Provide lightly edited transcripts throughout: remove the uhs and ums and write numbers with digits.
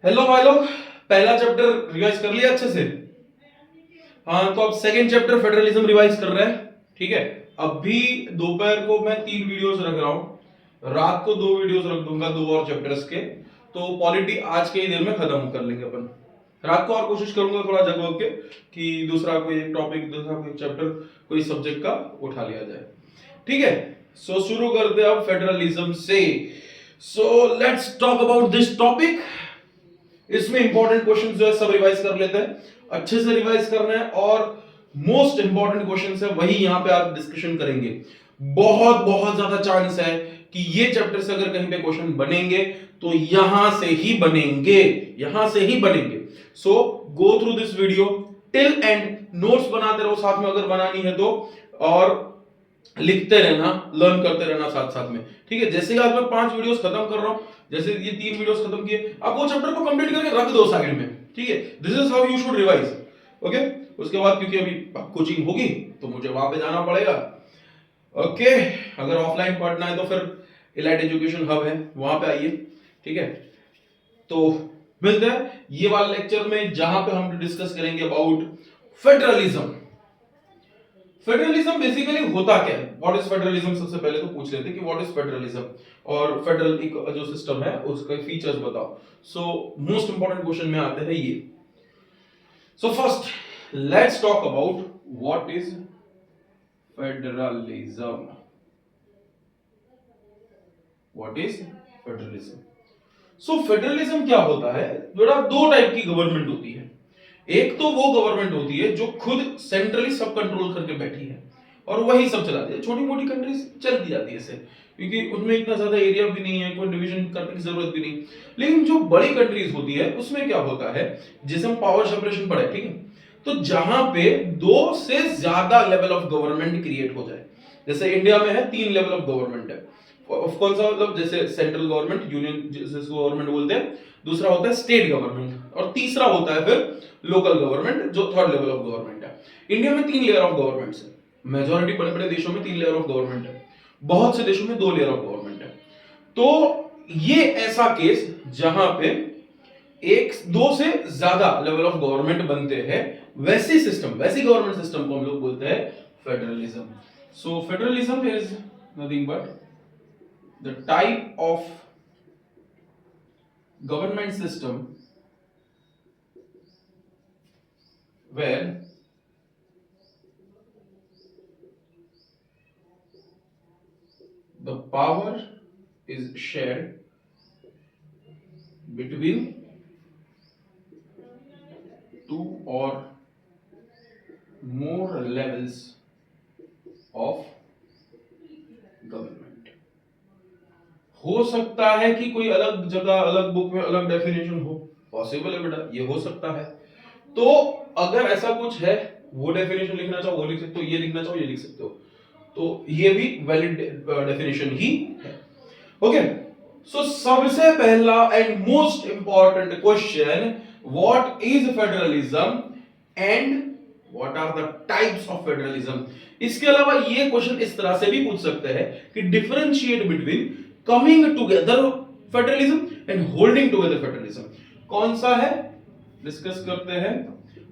Hello भाई लोग, पहला चैप्टर रिवाइज कर लिया अच्छे से। हाँ, तो अब सेकंड चैप्टर फेडरलिज्म रिवाइज कर रहे हैं। ठीक है, अभी दोपहर को मैं 3 वीडियोस रख रहा हूँ, रात को 2 वीडियोस रख दूंगा, 2 और चैप्टर्स के। तो पॉलिटी आज के ही दिन में खत्म कर लेंगे अपन। रात को और कोशिश करूंगा थोड़ा जग वग के कि दूसरा कोई एक टॉपिक, दूसरा कोई चैप्टर, कोई सब्जेक्ट का उठा लिया जाए। ठीक है, सो शुरू करते हैं अब फेडरलिज्म से। So let's talk about this topic. इसमें इंपॉर्टेंट क्वेश्चन जो है सब रिवाइज कर लेते हैं, अच्छे से रिवाइज करना है। और मोस्ट इंपॉर्टेंट क्वेश्चन है वही यहाँ पे आप डिस्कशन करेंगे। बहुत बहुत ज्यादा चांस है कि ये चैप्टर से अगर कहीं पे क्वेश्चन बनेंगे तो यहां से ही बनेंगे, यहां से ही बनेंगे। So go through this video till end, notes बनाते रहो साथ में अगर बनानी है तो, और लिखते रहना, लर्न करते रहना साथ साथ में। ठीक है, जैसे आज मैं 5 वीडियोस खत्म कर रहा हूं, जैसे ये 3 वीडियोस खत्म किए, आप वो चैप्टर को कंप्लीट करके रख दो साइड में। ठीक है, this is how you should revise. Okay, उसके बाद क्योंकि अभी कोचिंग होगी तो मुझे वहां पे जाना पड़ेगा। ओके, अगर ऑफलाइन पढ़ना है तो फिर इलाइट एजुकेशन हब है, वहां पे आइए। ठीक है, तो मिलते हैं ये वाले लेक्चर में जहां पे हम डिस्कस करेंगे अबाउट फेडरलिज्म। फेडरलिज्म बेसिकली होता क्या है, व्हाट इज फेडरलिज्म, सबसे पहले तो पूछ लेते हैं कि व्हाट इज फेडरलिज्म, और फेडरल जो सिस्टम है उसका फीचर्स बताओ। सो मोस्ट इंपॉर्टेंट क्वेश्चन में आते हैं ये। So first let's talk about what is federalism. What is federalism? So federalism क्या होता है, बेटा दो टाइप की गवर्नमेंट होती है। एक तो वो गवर्नमेंट होती है जो खुद सेंट्रली सब कंट्रोल करके बैठी है और वही सब चलाती है। छोटी मोटी कंट्रीज चलती जाती है ऐसे, क्योंकि उनमें इतना ज्यादा एरिया भी नहीं है, कोई डिवीजन करने की जरूरत भी नहीं। लेकिन जो बड़ी कंट्रीज होती है उसमें क्या होता है, जैसे हम पावर सेपरेशन पढ़े, ठीक है, तो जहां पे 2 से ज्यादा लेवल ऑफ गवर्नमेंट क्रिएट हो जाए, जैसे इंडिया में है 3 लेवल ऑफ गवर्नमेंट है। कौन सा, मतलब जैसे सेंट्रल गवर्नमेंट, यूनियन जिसको गवर्नमेंट बोलते हैं, दूसरा होता है स्टेट गवर्नमेंट, और तीसरा होता है फिर लोकल गवर्नमेंट, जो थर्ड लेवल ऑफ गवर्नमेंट है। इंडिया में 3 लेयर ऑफ गवर्नमेंट है। मेजोरिटी बड़े बड़े देशों में 3 लेयर ऑफ गवर्नमेंट है, बहुत से देशों में 2 लेयर ऑफ गवर्नमेंट है। तो ये ऐसा केस जहां पे 2 से ज्यादा लेवल ऑफ गवर्नमेंट बनते हैं, वैसी सिस्टम, वैसी गवर्नमेंट सिस्टम को हम लोग बोलते हैं federalism. So federalism is nothing but the type of government system where the power is shared between 2 or more levels of government। हो सकता है कि कोई अलग जगह, अलग बुक में अलग डेफिनेशन हो, पॉसिबल है बेटा, ये हो सकता है। तो अगर ऐसा कुछ है, वो डेफिनेशन लिखना चाहो वो लिख सकते हो, ये लिखना चाहो ये लिख सकते हो, तो ये भी वैलिड डेफिनेशन ही है। ओके, सो सबसे पहला and most important question, what is federalism and what are the types of federalism. इसके अलावा ये क्वेश्चन इस तरह से भी पूछ सकते हैं कि differentiate between coming together federalism and holding together federalism, कौन सा है डिस्कस करते हैं।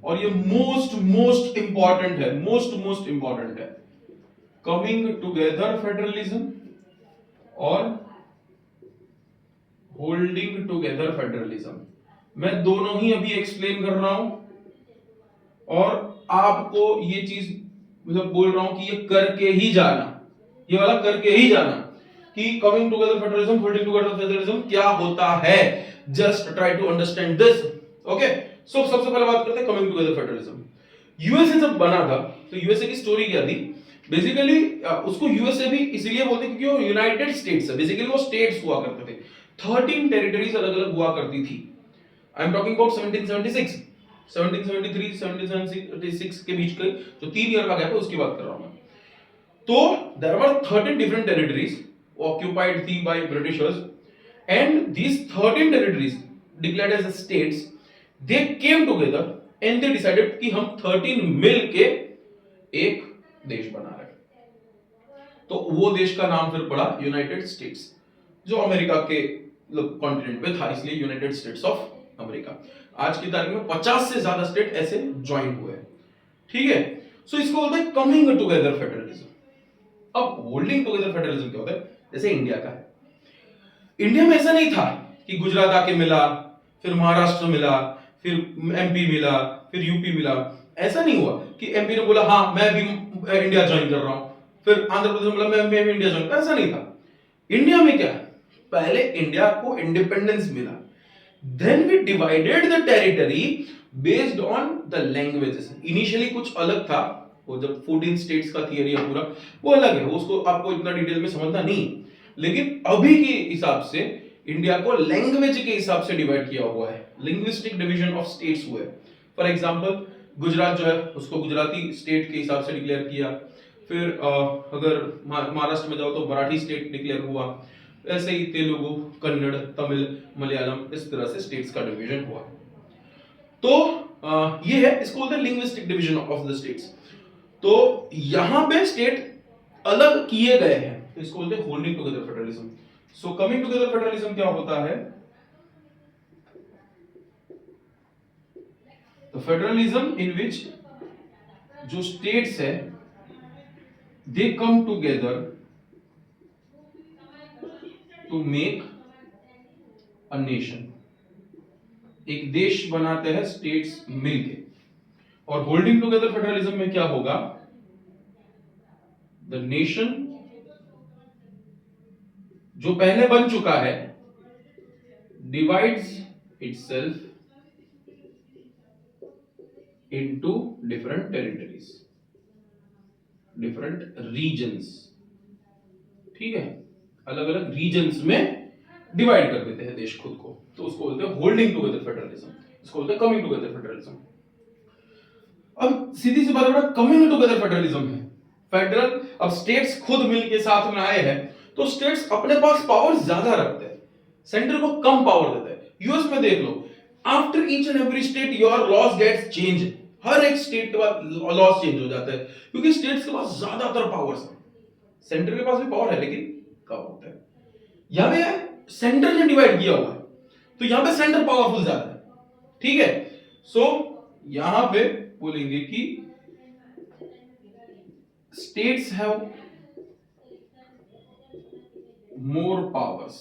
और ये मोस्ट मोस्ट इंपॉर्टेंट है, मोस्ट इंपॉर्टेंट है, कमिंग टुगेदर फेडरलिज्म और होल्डिंग टुगेदर फेडरलिज्म। मैं दोनों ही अभी एक्सप्लेन कर रहा हूं और आपको ये चीज मतलब बोल रहा हूं कि ये करके ही जाना, ये वाला करके ही जाना कि coming together federalism, holding together federalism क्या होता है। Just try to understand this. Okay, so सबसे पहले बात करते हैं कमिंग टुगेदर फेडरलिज्म। यूएसए जब बना था तो यूएसए की स्टोरी क्या थी, बेसिकली उसको यूएसए भी इसलिए बोलते हैं क्योंकि वो यूनाइटेड स्टेट्स है। बेसिकली वो स्टेट्स हुआ करते थे, 13 टेरिटरीज अलग अलग हुआ करती थी। आई एम टॉकिंग अबाउट 1776, 1773, 1776 के बीच के जो 3 ईयर का गैप है उसकी बात कर रहा हूं मैं। तो there were 13 different territories occupied थी by Britishers, and these 13 territories declared as states, they came together and they decided कि हम 13 मिल के एक देश बना रहे हैं। तो वो देश का नाम फिर पड़ा यूनाइटेड स्टेट्स, जो अमेरिका के कॉन्टिनेंट पे था, इसलिए यूनाइटेड स्टेट्स ऑफ अमेरिका। आज की तारीख में 50 से ज्यादा स्टेट ऐसे ज्वाइन हुए हैं, ठीक है। सो इसको बोलते हैं कमिंग टुगेदर फेडरलिज्म। अब होल्डिंग टुगेदर फेडरलिज्म क्या होता है, जैसे इंडिया का है। इंडिया में ऐसा नहीं था कि गुजरात आके मिला, फिर महाराष्ट्र मिला, फिर एमपी मिला, फिर यूपी मिला। ऐसा नहीं हुआ कि एमपी ने बोला हाँ मैं भी इंडिया ज्वाइन कर रहा हूं, फिर आंध्र प्रदेश ने बोला मैं भी इंडिया ज्वाइन। ऐसा नहीं था। इंडिया में क्या है, पहले इंडिया को इंडिपेंडेंस मिला, then we divided the territory based on the languages. Initially कुछ अलग था, वो जब 14 स्टेट्स का थियरी है पूरा, वो अलग है, उसको आपको इतना डिटेल में समझना नहीं। लेकिन अभी के हिसाब से इंडिया को लैंग्वेज के हिसाब से डिवाइड किया हुआ है, लिंग्विस्टिक डिवीजन ऑफ स्टेट्स हुए। फॉर एग्जांपल गुजरात जो है उसको गुजराती स्टेट के हिसाब से डिक्लेयर किया, फिर अगर महाराष्ट्र में जाओ तो मराठी स्टेट डिक्लेयर हुआ, ऐसे ही तेलुगु, कन्नड़, तमिल, मलयालम, इस तरह से स्टेट्स का डिवीजन हुआ। तो ये है, इसको बोलते हैं linguistic division of the states. तो यहां पे स्टेट अलग किए गए हैं, तो इसको बोलते हैं holding together federalism. So coming together federalism क्या होता है, तो फेडरलिज्म इन विच जो स्टेट्स है they come together to make a nation, एक देश बनाते हैं स्टेट्स मिलके। और होल्डिंग टुगेदर फेडरलिज्म में क्या होगा, द नेशन जो पहले बन चुका है divides itself into different territories, different regions, ठीक है, अलग अलग रीजन्स में डिवाइड कर देते हैं देश खुद को, तो उसको बोलते हैं होल्डिंग टुगेदर फेडरलिज्म, इसको बोलते हैं कमिंग टुगेदर फेडरलिज्म। अब सीधी सी बात है, कमिंग टुगेदर फेडरलिज्म है फेडरल, अब स्टेट्स खुद मिलके साथ में आए हैं, तो स्टेट्स अपने पास पावर ज्यादा रखते हैं, सेंटर को कम पावर देते हैं। यूएस में देख लो, after each and every state your laws gets change, हर एक स्टेट के बाद लॉज चेंज हो जाता है, क्योंकि स्टेट्स के पास ज्यादातर पावर्स है, सेंटर के पास भी पावर है लेकिन कम होता है। यहां पे सेंटर ने डिवाइड किया हुआ है, तो यहां पे सेंटर पावरफुल ज्यादा है, ठीक है। सो यहां पे बोलेंगे कि states have more powers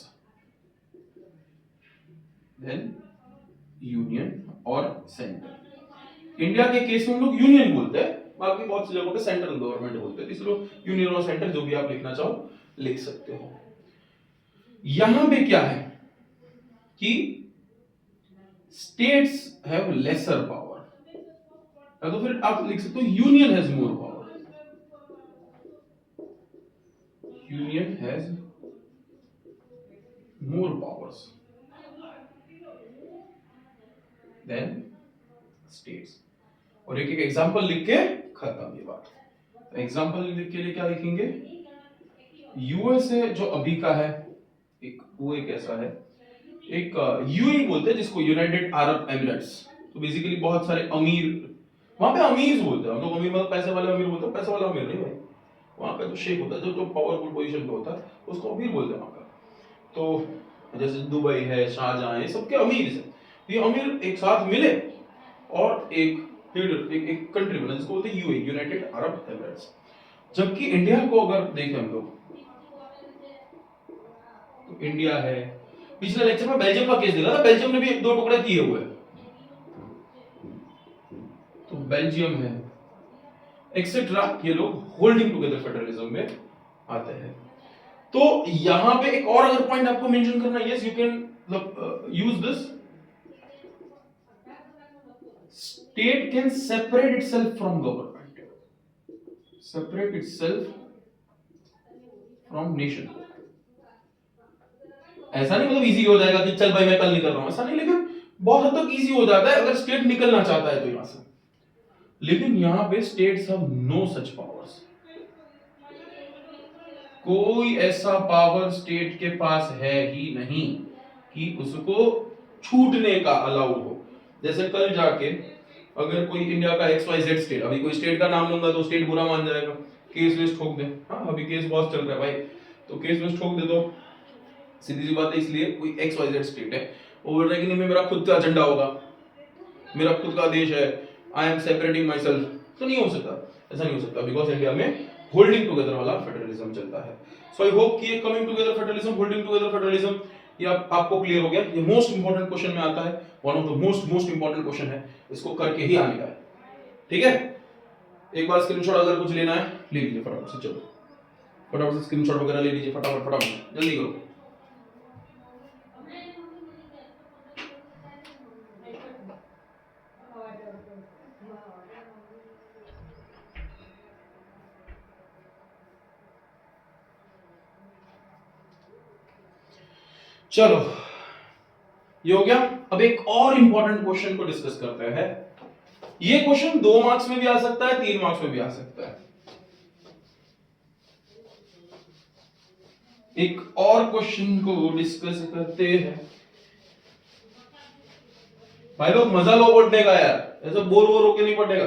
than union और सेंटर। इंडिया के केस में हम लोग यूनियन बोलते हैं, बाकी बहुत सी जगहों पे सेंट्रल गवर्नमेंट बोलते हैं, इसलिए यूनियन और सेंटर जो भी आप लिखना चाहो लिख सकते हो। यहां पे क्या है कि स्टेट्स हैव लेसर पावर, तो फिर आप लिख सकते हो union has more power, union has more powers than states. और एक एक एग्जांपल लिख के खत्म ये बात। तो एग्जांपल लिख के लिए क्या लिखेंगे, यूएसए जो अभी का है एक, वो एक ऐसा है, एक यूएई बोलते हैं जिसको, यूनाइटेड अरब एमिरेट्स। तो बेसिकली बहुत सारे अमीर, वहां पे अमीर बोलते हैं हम लोग, अमीर मतलब पैसे वाले अमीर बोलते हैं, पैसे वाला अमीर नहीं भाई, वहां पे जो शेख होता है, जो पावरफुल पोजीशन पे होता है उसको अमीर बोलते हैं वहां का। तो जैसे दुबई है, शाहजहां है, सबके अमीर है, ये अमीर एक साथ मिले और एक एक कंट्री बना जिसको बोलते हैं यूएई, यूनाइटेड अरब एमिरेट्स। जबकि इंडिया को अगर देखें हम लोग, तो इंडिया है, पिछले लेक्चर में बेल्जियम का केस देखा था, बेल्जियम ने भी दो टुकड़े किए हुए, तो बेल्जियम है एक्सेट्रा, ये लोग होल्डिंग टुगेदर फेडरलिज्म में आते हैं। तो यहां पे एक और अगर पॉइंट आपको मेंशन करना, yes you can use this, state can separate itself from government, separate itself from nation. ऐसा नहीं मतलब इजी हो जाएगा कि चल भाई मैं कल निकल रहा हूं, ऐसा नहीं, लेकिन बहुत हद तक इजी हो जाता है अगर स्टेट निकलना चाहता है तो यहां से। लेकिन यहां पे states have no such powers, कोई ऐसा पावर स्टेट के पास है ही नहीं कि उसको छूटने का अलाउड हो। जैसे कल जाके अगर कोई इंडिया का XYZ स्टेट, अभी कोई स्टेट का नाम लूंगा तो स्टेट बुरा मान जाएगा, केस वेस ठोक दे, हाँ अभी केस बहुत चल रहा है भाई, तो केस वेस ठोक दे, तो सीधी सी बात है, इसलिए कोई XYZ स्टेट है, वो बोल रहा है कि नहीं मेरा खुद का एजेंडा होगा, मेरा खुद का देश है, I am separating my self, तो नहीं हो सकता, ऐसा नहीं हो सकता, बिकॉज इंडिया में होल्डिंग टुगेदर वाला फेडरलिज्म चलता है। सो आई होप कि ये coming together federalism, holding together federalism, ये आपको क्लियर हो गया। ये मोस्ट इंपॉर्टेंट क्वेश्चन में आता है, one of the most important question है, इसको करके ही आने का है, ठीक है। एक बार स्क्रीनशॉट अगर कुछ लेना है ले लीजिए फटाफट से, चलो फटाफट से स्क्रीनशॉट वगैरह ले लीजिए, फटाफट फटाफट जल्दी करो। चलो ये हो गया। अब एक और इंपॉर्टेंट क्वेश्चन को डिस्कस करते हैं। ये क्वेश्चन 2 मार्क्स में भी आ सकता है, 3 मार्क्स में भी आ सकता है। एक और क्वेश्चन को डिस्कस करते हैं। भाई लोग मजा लो पढ़ने का यार, ऐसे बोर बोर होके नहीं पढ़ने का,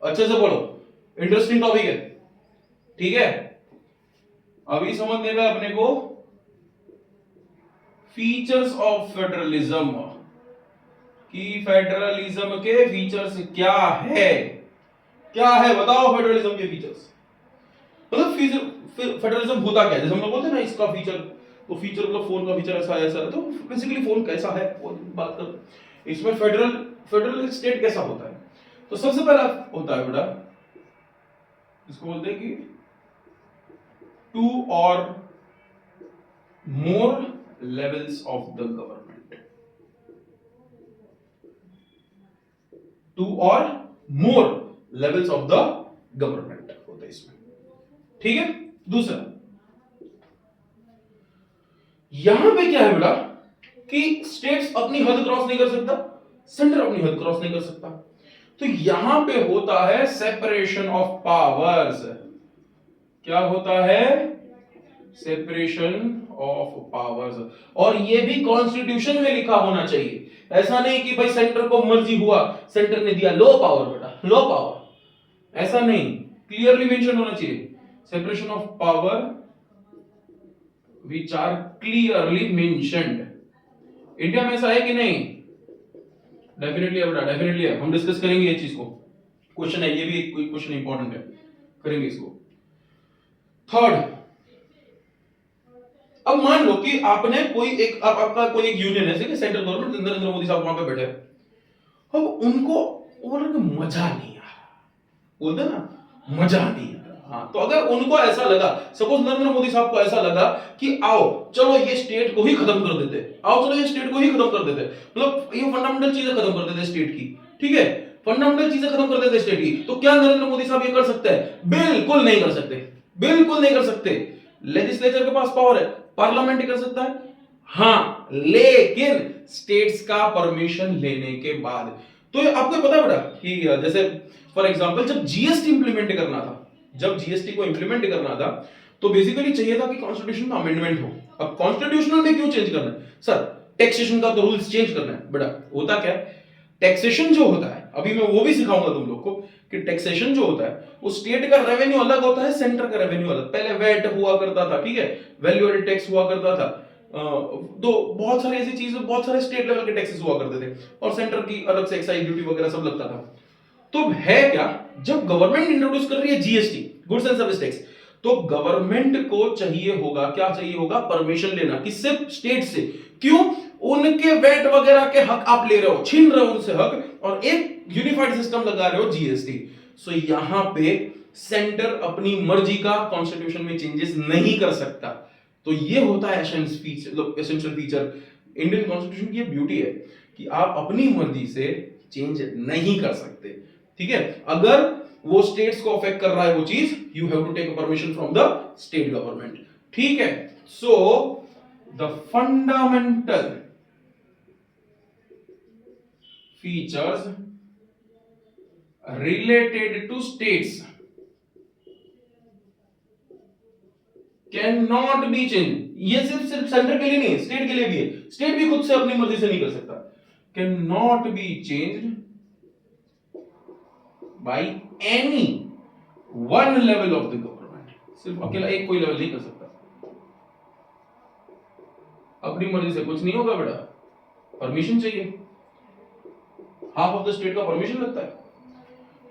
अच्छे से पढ़ो, इंटरेस्टिंग टॉपिक है, ठीक है। अभी समझने का अपने को फीचर्स ऑफ फेडरलिज्म, कि फेडरलिज्म के फीचर्स क्या है, क्या है बताओ फेडरलिज्म के फीचर्स। मतलब फेडरलिज्म होता क्या है, जैसे हम लोग बोलते हैं ना इसका फीचर, तो फीचर मतलब फोन का फीचर ऐसा है ऐसा है, तो बेसिकली फोन कैसा है वो बात कर। इसमें फेडरल स्टेट कैसा होता है, तो सबसे पहला होता है बेटा, इसको बोलते हैं कि 2 और more levels of the government, 2 or more levels of the government होता है इसमें, ठीक है। दूसरा यहां पे क्या है बेटा कि स्टेट्स अपनी हद क्रॉस नहीं कर सकता, सेंटर अपनी हद क्रॉस नहीं कर सकता, तो यहां पे होता है सेपरेशन ऑफ पावर्स। क्या होता है, सेपरेशन ऑफ पावर्स, और ये भी कॉन्स्टिट्यूशन में लिखा होना चाहिए। ऐसा नहीं कि भाई सेंटर को मर्जी हुआ, सेंटर ने दिया लो पावर बेटा, लो पावर, ऐसा नहीं, क्लियरली मेंशन होना चाहिए separation of power which are clearly mentioned। India में ऐसा है कि नहीं, डेफिनेटली है बेटा, डेफिनेटली है, हम डिस्कस करेंगे ये चीज को, क्वेश्चन है ये भी, एक क्वेश्चन इंपॉर्टेंट है, करेंगे इसको। थर्ड, अब मान लो कि आपने कोई एक आपका कोई एक यूनियन है, ठीक है, सेंट्रल गवर्नमेंट, नरेंद्र मोदी साहब वहां पे बैठे, अब उनको बोल रहे मजा नहीं आ रहा, बोलते ना मजा नहीं आ रहा। हाँ, तो अगर उनको ऐसा लगा, सपोज नरेंद्र मोदी साहब को ऐसा लगा कि आओ चलो ये स्टेट को ही खत्म कर देते, आओ चलो ये स्टेट को ही खत्म कर देते, मतलब ये फंडामेंटल चीजें खत्म कर देते स्टेट की, ठीक है, फंडामेंटल चीजें खत्म कर देते स्टेट की, तो क्या नरेंद्र मोदी साहब ये कर सकते हैं? बिल्कुल नहीं कर सकते, बिल्कुल नहीं कर सकते। लेजिस्लेचर के पास पावर है, पार्लियामेंट ही कर सकता है, हाँ, लेकिन स्टेट्स का परमिशन लेने के बाद। तो आपको पता है बेटा कि जैसे फॉर एग्जांपल जब जीएसटी इंप्लीमेंट करना था, जब जीएसटी को इंप्लीमेंट करना था, तो बेसिकली चाहिए था कि कॉन्स्टिट्यूशन में अमेंडमेंट हो। अब कॉन्स्टिट्यूशनल में क्यों चेंज करना है सर? टैक्सेशन का तो रूल्स चेंज करना है बेटा। होता क्या है, टैक्सेशन जो होता है, अभी मैं वो भी सिखाऊंगा तुम लोग को कि टैक्सेशन जो होता है वो स्टेट का रेवेन्यू अलग होता है, सेंटर का रेवेन्यू अलग। पहले वैट हुआ करता था, ठीक है, वैल्यू एडेड टैक्स हुआ करता था, तो बहुत सारी ऐसी चीजें, बहुत सारे स्टेट लेवल के टैक्सेस हुआ करते थे, और सेंटर की अलग से एक्साइज ड्यूटी वगैरह सब लगता था। तो है क्या, जब गवर्नमेंट इंट्रोड्यूस कर रही है GST, goods and service tax, तो गवर्नमेंट को चाहिए होगा, क्या चाहिए होगा, परमिशन लेना। किससे? स्टेट से। क्यों? उनके वैट वगैरह के हक आप ले रहे हो, छीन रहे हो उनसे हक, और एक यूनिफाइड सिस्टम लगा रहे हो जीएसटी। सो यहां पे सेंटर अपनी मर्जी का कॉन्स्टिट्यूशन में चेंजेस नहीं कर सकता। तो ये होता है एसेंशियल फीचर इंडियन कॉन्स्टिट्यूशन की। ये ब्यूटी है कि आप अपनी मर्जी से चेंज नहीं कर सकते, ठीक है। अगर वो स्टेट्स को अफेक्ट कर रहा है वो चीज, you have to take permission from the state government, ठीक है। So the fundamental features related to states can not be change. ये सिर्फ सेंटर के लिए नहीं है, स्टेट के लिए भी है। स्टेट भी खुद से अपनी मर्जी से नहीं कर सकता। Can not be changed by any one level of the government. सिर्फ अकेला एक कोई लेवल नहीं कर सकता। अपनी मर्जी से कुछ नहीं होगा बेटा, परमिशन चाहिए, हाफ ऑफ द स्टेट का परमिशन लगता है।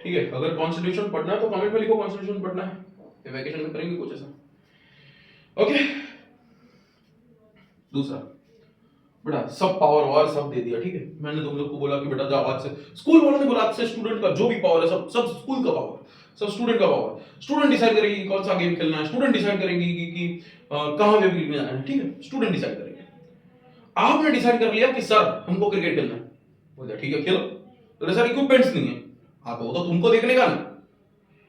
ठीक है, अगर कॉन्स्टिट्यूशन पढ़ना है तो कमेंट में लिखो कॉन्स्टिट्यूशन पढ़ना है, फिर वैकेशन में करेंगे कुछ ऐसा। ओके, दूसरा बेटा सब पावर वार सब दे दिया, ठीक है, मैंने तुम लोग को बोला कि बेटा जाओ आज से, स्कूल वालों ने बोला आज से स्टूडेंट का जो भी पावर है सब सब स्कूल का पावर, सब स्टूडेंट का पावर, स्टूडेंट डिसाइड करेगी कौन सा गेम खेलना है, स्टूडेंट डिसाइड करेंगी कि कहां पे क्रिकेट में जाना है, ठीक है, स्टूडेंट डिसाइड करेंगे। आपने डिसाइड कर लिया कि सर हमको क्रिकेट खेलना है, बोला ठीक है खेलो, बोले सर इक्विपमेंट्स नहीं है, आप वो तो तुमको देखने का ना,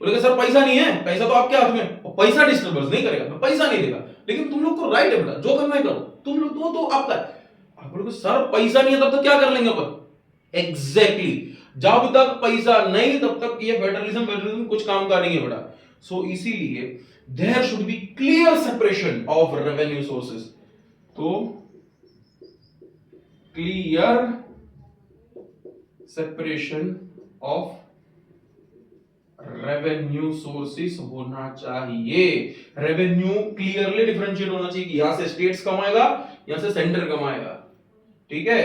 बोले सर पैसा नहीं है, पैसा तो आपके हाथ में, और पैसा डिस्टर्बेंस नहीं करेगा, मैं पैसा नहीं देगा, लेकिन तुम लोग को राइट है बेटा जो करना है करो, तुम लोग तो आपका है। आप बोलोगे सर पैसा नहीं है तब तक क्या कर लेंगे अपन, एग्जैक्टली, जब तक पैसा नहीं तब तक ये फेडरलिज्म कुछ काम का नहीं है बेटा। सो इसीलिए there should be clear separation of revenue sources, तो clear separation of revenue sources होना चाहिए, रेवेन्यू क्लियरली डिफरेंशिएट होना चाहिए कि यहां से स्टेट्स कमाएगा यहां से सेंटर कमाएगा, ठीक है।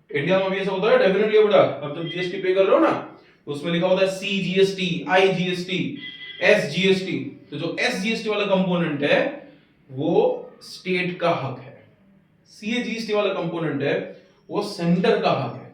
इंडिया में भी ऐसा होता है डेफिनेटली बेटा, अब जब जीएसटी पे कर रहे हो ना तो उसमें लिखा होता है C GST, I GST, S GST, तो जो एस जीएसटी वाला कंपोनेंट है वो स्टेट का हक है, सी जीएसटी वाला कंपोनेंट है वो सेंटर का हक है।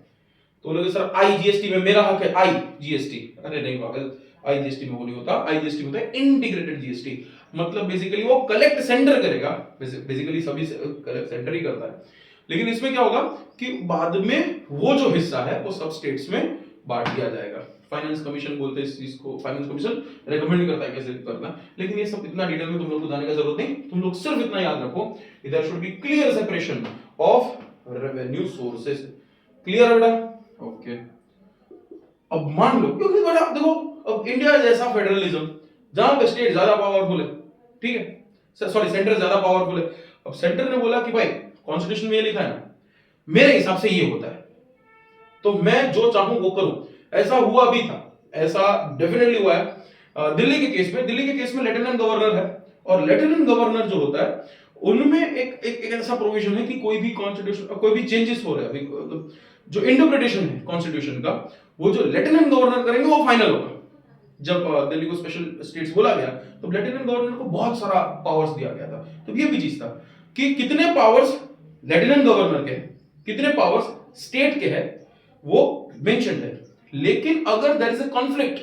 तो लोग सर आई जीएसटी में मेरा हक है, आई जीएसटी, अरे नहीं पागल, आई जीएसटी में वो नहीं होता, आई जीएसटी में होता है इंटीग्रेटेड जीएसटी, मतलब बेसिकली वो कलेक्ट सेंटर करेगा, बेसिकली सभी सेंटर ही करता है, लेकिन इसमें क्या होगा कि बाद में वो जो हिस्सा है वो सब स्टेट्स में बांट दिया जाएगा। फाइनेंस कमीशन बोलते हैं इस चीज को, फाइनेंस कमीशन रेकमेंड करता है कैसे करना, लेकिन ये सब इतना डिटेल में तुम लोग को जाने का जरूरत नहीं, तुम लोग सिर्फ इतना याद रखो there should be clear separation of revenue sources, clear है बेटा, ओके। अब मान लो क्योंकि बेटा देखो अब इंडिया जैसा फेडरलिज्म जहां पे स्टेट ज्यादा पावरफुल है, ठीक है, सॉरी सेंटर ज्यादा पावरफुल है, अब सेंटर ने बोला कि भाई कॉन्स्टिट्यूशन में ये लिखा है ना, मेरे हिसाब से ये होता है तो मैं जो चाहूं वो करूं, ऐसा हुआ भी था, ऐसा डेफिनेटली हुआ है दिल्ली के केस में लेफ्टिनेंट गवर्नर है, और लेफ्टिनेंट गवर्नर जो होता है उनमें एक ऐसा प्रोविजन है कि कोई भी कॉन्स्टिट्यूशन कोई भी चेंजेस हो रहे हैं, जो इंटरप्रिटेशन है कॉन्स्टिट्यूशन का वो जो लेफ्टिनेंट गवर्नर करेंगे वो फाइनल होगा। जब दिल्ली को स्पेशल स्टेट्स बोला गया तो लेफ्टिनेंट गवर्नर को बहुत सारा पावर्स दिया गया था, तो ये भी चीज था कि कितने पावर्स लेफ्टिनेंट गवर्नर के कितने पावर्स स्टेट के हैं वो मेंशन्ड है, लेकिन अगर देयर इज अ कॉन्फ्लिक्ट,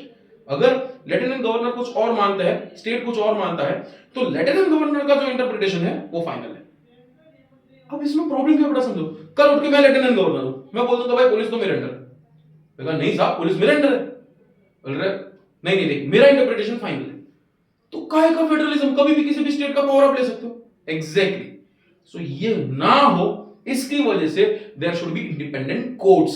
अगर लेफ्टिनेंट गवर्नर कुछ और मानता है स्टेट कुछ और मानता है तो लेफ्टिनेंट गवर्नर का जो इंटरप्रिटेशन है वो फाइनल है। अब इसमें प्रॉब्लम क्या बड़ा समझो, कल उठ के मैं लेफ्टिनेंट गवर्नर हूं, मैं बोल दूंगा भाई पुलिस तो मेरे अंडर है, नहीं साहब पुलिस मेरे अंडर है, बोल रहे नहीं नहीं देख मेरा इंटरप्रिटेशन फाइनल है, तो काहे का फेडरलिज्म, कभी भी किसी भी स्टेट का पावर आप ले सकते हो, एग्जैक्टली। सो ये ना हो इसकी वजह से there should be independent courts,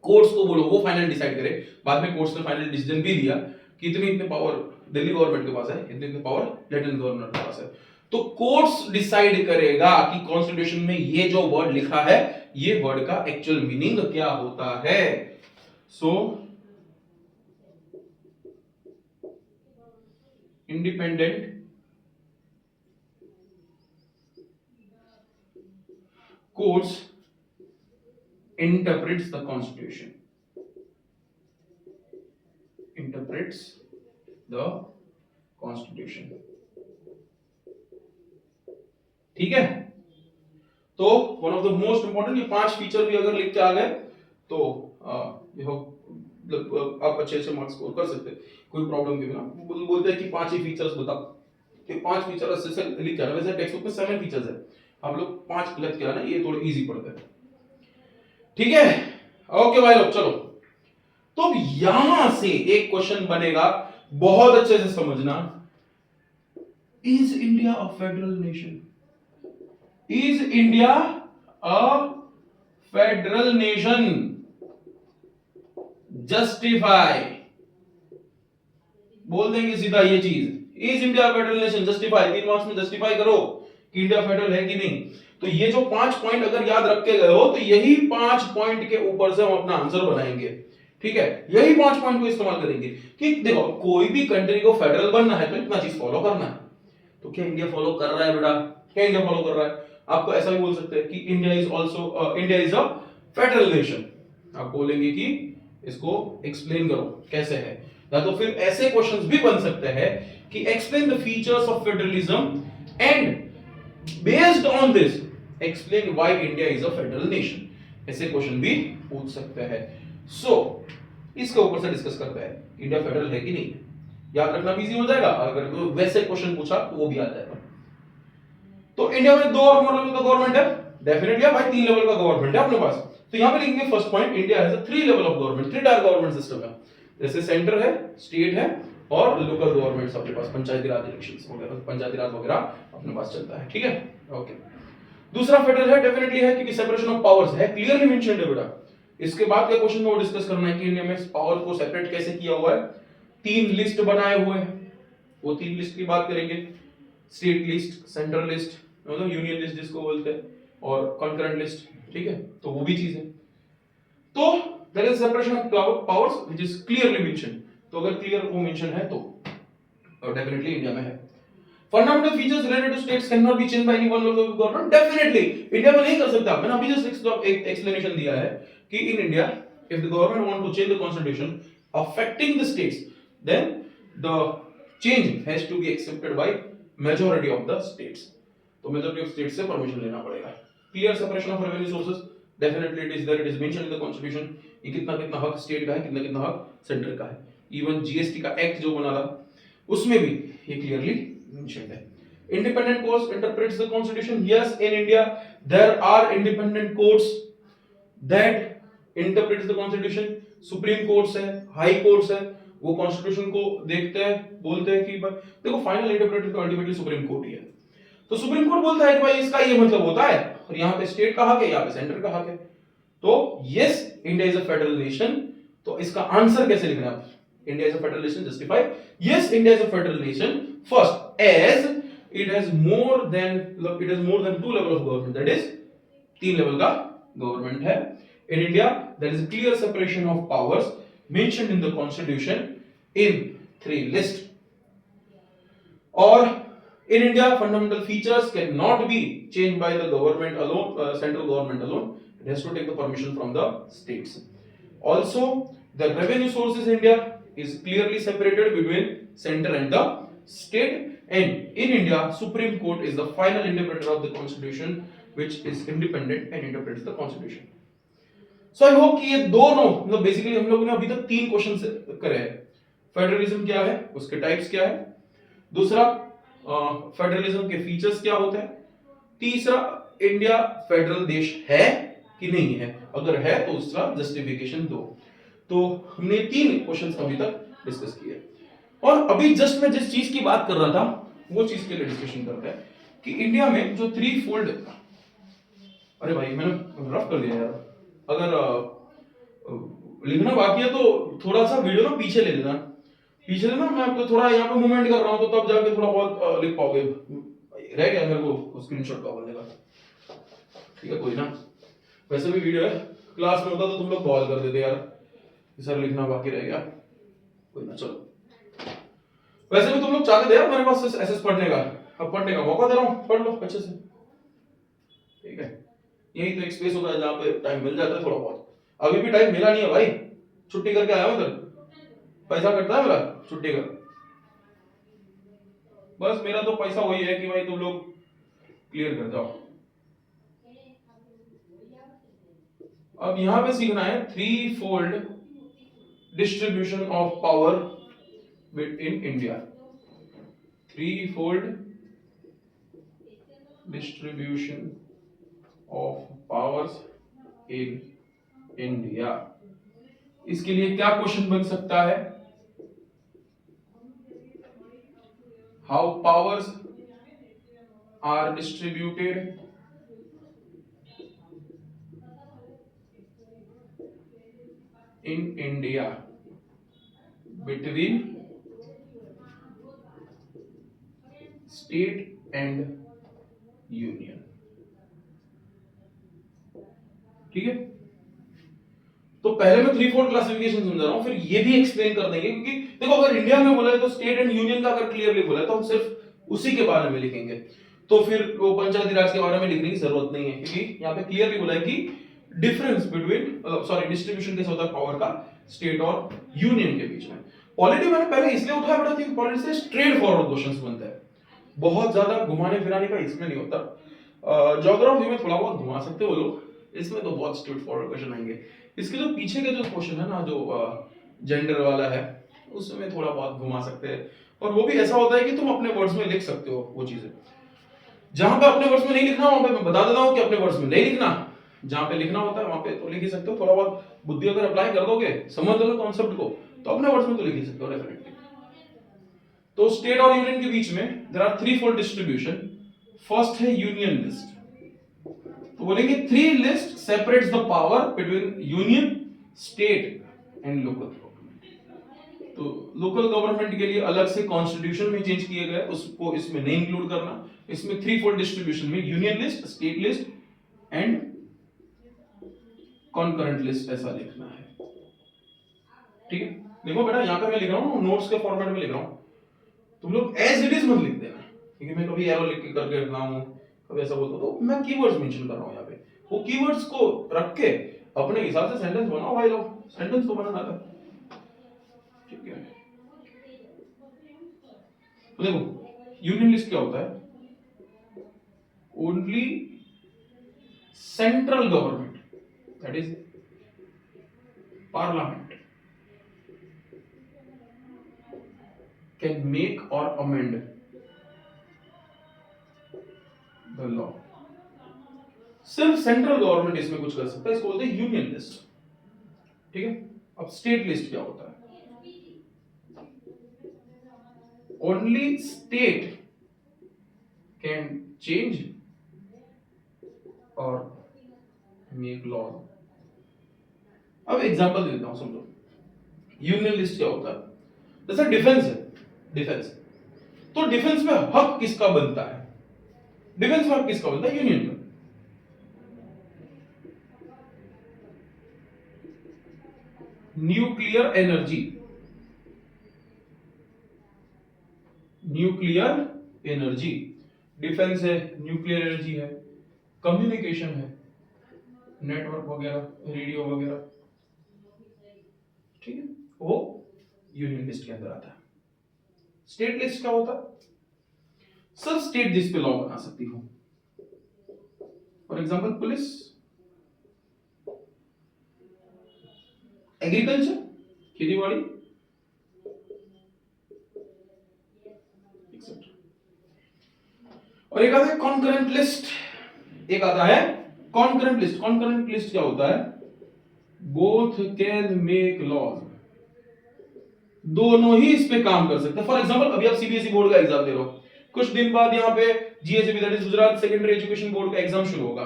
courts को बोलो वो फाइनल डिसाइड करे, बाद में कोर्ट्स ने फाइनल डिसीजन भी दिया कि इतने पावर दिल्ली गवर्नमेंट के पास है, इतने पावर लेफ्टिनेंट गवर्नर के पास है, तो कोर्ट्स डिसाइड करेगा कि कॉन्स्टिट्यूशन में ये जो वर्ड लिखा है ये वर्ड का एक्चुअल मीनिंग क्या होता है। सो independent courts interprets the constitution, interprets the constitution, ठीक है। तो one of the most important, ये 5 फीचर भी अगर लिख के आ गए तो आप अच्छे से मार्क्स स्कोर कर सकते, कोई प्रॉब्लम भी ना, बोलते हैं कि 5 ही फीचर्स बता, कि 5 फीचर अच्छे से लिख के आना, वैसे टेक्स्ट बुक में 7 फीचर्स है, आप लोग 5 लिख के आना, ये थोड़े इजी पड़ते हैं, ठीक है। ओके भाई लोग चलो, तो यहां से एक क्वेश्चन बनेगा, बहुत अच्छे से समझना, is India a federal nation, is India a federal nation, justify, बोल देंगे सीधा ये चीज, is India federal nation, justify, 3 marks में जस्टिफाई करो कि इंडिया फेडरल है कि नहीं। तो ये जो 5 पॉइंट अगर याद रख के गए हो तो यही 5 पॉइंट के ऊपर से हम अपना आंसर बनाएंगे, ठीक है, यही 5 पॉइंट को इस्तेमाल करेंगे कि देखो कोई भी कंट्री को फेडरल बनना है तो इतना चीज फॉलो करना है, तो क्या इंडिया फॉलो कर रहा है बेटा, क्या इंडिया फॉलो कर रहा है, आपको ऐसा भी बोल सकते हैं कि India is a federal nation. आप बोलेंगे कि इसको एक्सप्लेन करो कैसे है, या तो फिर ऐसे क्वेश्चंस भी बन सकते हैं कि explain the features of federalism and based on this explain why India is a federal nation. ऐसे क्वेश्चन भी पूछ सकते हैं। सो इसके ऊपर से डिस्कस करते हैं इंडिया फेडरल है कि नहीं है। याद रखना भी इजी हो जाएगा, अगर वैसे क्वेश्चन पूछा तो वो भी आ जाएगा। तो इंडिया में 2 और मोर लेवल का गवर्नमेंट है, डेफिनेटली भाई 3 लेवल का गवर्नमेंट है अपने पास। तो यहां पे लिखेंगे first point, India has a 3 level of government, 3 tyre government system है। जैसे सेंटर है, स्टेट है और लोकल गवर्नमेंट्स अपने पास, पंचायती राज इलेक्शंस वगैरह, पंचायती राज वगैरह अपने पास चलता है, ठीक है। ओके, दूसरा फेडरल है, डेफिनेटली है क्योंकि सेपरेशन ऑफ पावर्स है, क्लियरली मेंशन्ड है बेटा। इसके बाद के क्वेश्चन में वो डिस्कस करना है कि इंडिया में पावर को सेपरेट कैसे किया हुआ है। 3 लिस्ट बनाए हुए हैं, वो 3 लिस्ट की बात करेंगे, स्टेट लिस्ट, सेंट्रल लिस्ट, मतलब यूनियन लिस्ट जिसको बोलते हैं, और कंकरेंट लिस्ट, ठीक है। तो वो भी चीज है। तो there is separation of powers which is clearly mentioned. तो अगर क्लियर वो मेंशन है तो डेफिनेटली इंडिया में है। Fundamental features related to states can not be change by any one level of government, definitely India में नहीं कर सकता। मैंने अभी जस्ट एक एक्सप्लेनेशन दिया है कि in India if the government want to change the constitution affecting the states, then the change has to be accepted by majority of the states. तो मेजॉरिटी ऑफ स्टेट्स से परमिशन लेना पड़ेगा। Clear separation of revenue sources, definitely it is there, it is mentioned in the constitution. ये कितना कितना हक state का है, कितना कितना हक सेंटर का है। इवन जीएसटी का एक्ट जो बना था उसमें भी ये क्लियरली मेंशन्ड है। Independent courts interprets the constitution. Yes, in India there are independent courts that interprets the constitution. Supreme courts है, हाई कोर्ट्स है, वो कॉन्स्टिट्यूशन को देखते हैं, बोलते हैं कि भाई देखो फाइनल इंटरप्रेटर तो अल्टीमेटली सुप्रीम कोर्ट ही है। तो सुप्रीम कोर्ट बोलता है कि भाई इसका ये मतलब होता है, और यहाँ पे स्टेट का हक है, यहाँ पे सेंटर का हक है। तो yes, India is a federal nation. तो इसका आंसर कैसे लिखना है? India is a federal nation, justify yes India is a federal nation first as it has more than 2 level of government, that is 3 level का government है। in India there is a clear separation of powers mentioned in the constitution in 3 list, or in India fundamental features cannot be changed by the government alone, central government alone, it has to take the permission from the states. Also the revenue sources in India is clearly separated between center and the state, and in India Supreme Court is the final interpreter of the constitution which is independent and interprets the constitution. So I hope कि ये दोनों मतलब basically हम लोगों ने अभी तक 3 question करे हैं। फेडरलिज्म क्या है, उसके टाइप्स क्या है, दूसरा फेडरलिज्म के फीचर्स क्या होते हैं, तीसरा इंडिया फेडरल देश है कि नहीं है, अगर है तो उसका जस्टिफिकेशन दो। तो हमने 3 क्वेश्चंस अभी तक डिस्कस किए, और अभी जस्ट मैं जिस चीज की बात कर रहा था वो चीज के लिए डिस्कशन करते हैं कि इंडिया में जो 3 फोल्ड, अरे भाई मैंने रफ कर दिया यार, अगर लिखना बाकी है तो थोड़ा सा वीडियो ना पीछे ले लेना, मैं आपको थोड़ा यहाँ पे मूवमेंट कर रहा हूँ तो तब जाके थोड़ा बहुत लिख पाओगे। रह गया मेरे को स्क्रीनशॉट का बनने का, ठीक है कोई ना। वैसे भी वीडियो है, क्लास में होता तो तुम लोग कॉल कर देते यार सर लिखना बाकी रह गया, कोई ना। चलो वैसे भी तुम लोग चाहते थे यार मेरे पास एसएस पढ़ने का, अब पढ़ने का मौका दे रहा हूँ, पढ़ लो अच्छे से, ठीक है। यही तो एक स्पेस होता है जहाँ पे टाइम मिल जाता है थोड़ा बहुत। अभी भी टाइम मिला नहीं है भाई, छुट्टी करके आया हूँ इधर, पैसा कटता है मेरा छुट्टी का, बस मेरा तो पैसा वही है कि भाई तुम लोग क्लियर कर जाओ। अब यहां पे सीखना है 3 fold distribution of power in India, 3-fold distribution of powers in India। इसके लिए क्या क्वेश्चन बन सकता है? How powers are distributed in India between state and union, ठीक है। तो पहले मैं 3-4 क्लासिफिकेशन समझा रहा हूं, फिर ये भी एक्सप्लेन कर देंगे, क्योंकि देखो अगर इंडिया में बोला है तो स्टेट एंड यूनियन का अगर क्लियरली बोला है तो हम सिर्फ उसी के बारे में लिखेंगे। तो फिर वो पंचायती राज के बारे में लिखने की जरूरत नहीं है, क्योंकि यहाँ पे क्लियरली बोला है कि डिफरेंस बिटवीन सॉरी डिस्ट्रीब्यूशन कैसे होता है पावर का स्टेट और यूनियन के बीच में। पॉलिटी मैंने पहले इसलिए उठाया पड़ा था, पॉलिटी से स्ट्रेट फॉरवर्ड क्वेश्चंस बनते हैं, बहुत ज्यादा घुमाने फिराने का इसमें नहीं होता। ज्योग्राफी में थोड़ा बहुत घुमा सकते हो लोग, इसमें तो बहुत स्ट्रेट फॉरवर्ड क्वेश्चन आएंगे। इसके जो पीछे के जो क्वेश्चन है ना, जो जेंडर वाला है, उसमें थोड़ा बहुत घुमा सकते हैं, और वो भी ऐसा होता है कि तुम अपने वर्ड्स में लिख सकते हो वो चीजें। जहां पे अपने वर्ड्स में नहीं लिखना वहां पे मैं बता देता हूं कि अपने वर्ड्स में नहीं लिखना, जहां पे लिखना होता है वहां पे तो लिख ही सकते हो। थोड़ा बहुत बुद्धि अगर अप्लाई कर दोगे, समझ लोगे कॉन्सेप्ट को, तो अपने वर्ड्स में तो लिख ही सकते हो डेफिनेटली। तो स्टेट और यूनियन के बीच में there are three fold distribution. First है यूनियन लिस्ट, तो बोलेंगे three list separates the power between union, state and local government. तो लोकल गवर्नमेंट के लिए अलग से कॉन्स्टिट्यूशन में चेंज किए गए, उसको इसमें नहीं इंक्लूड करना। इसमें थ्री फोल्ड डिस्ट्रीब्यूशन में union list, state list and concurrent list ऐसा लिखना है। ठीक है, देखो बेटा यहां पे मैं लिख रहा हूं नोट्स के फॉर्मेट में लिख रहा हूं, तुम लोग एज इट इज मत लिख देना, क्योंकि मैं कभी एरो लिख के करके रखना हूं, कभी ऐसा बोलता तो मैं कीवर्ड्स मेंशन कर रहा हूं यहाँ पे, वो कीवर्ड्स को रख के अपने हिसाब से सेंटेंस बनाओ भाई लोग, सेंटेंस तो बनाना आता है। ठीक है, तो देखो यूनियन लिस्ट क्या होता है, only central government that is parliament can make or amend the law। सिर्फ सेंट्रल गवर्नमेंट इसमें कुछ कर सकता है, इसको बोलते हैं यूनियन लिस्ट। ठीक है, अब स्टेट लिस्ट क्या होता है, ओनली स्टेट कैन चेंज और मेक लॉ। अब एग्जांपल देता हूं, समझो यूनियन लिस्ट क्या होता है, जैसे डिफेंस है, डिफेंस, तो डिफेंस में हक किसका बनता है, डिफेंस में हक किसका बनता है, यूनियन का। Nuclear energy, nuclear energy defence है, न्यूक्लियर एनर्जी है, कम्युनिकेशन है, नेटवर्क वगैरह, रेडियो वगैरह, ठीक है, वो यूनियन लिस्ट के अंदर आता है। स्टेट लिस्ट क्या होता है, सब स्टेट जिस पे लॉ बना सकती हूं, फॉर एग्जांपल पुलिस, एग्रीकल्चर खेतीबाड़ी, और एक आता है कॉन्करेंट लिस्ट, एक आता है कॉन्करेंट लिस्ट। कॉन्करेंट लिस्ट क्या होता है, बोथ कैन मेक लॉज, दोनों ही इस पे काम कर सकते हैं। फॉर एग्जांपल अभी आप सीबीएसई बोर्ड का एग्जाम दे रहे हो, कुछ दिन बाद यहाँ पे GSB that is Gujarat secondary education board का एग्जाम शुरू होगा,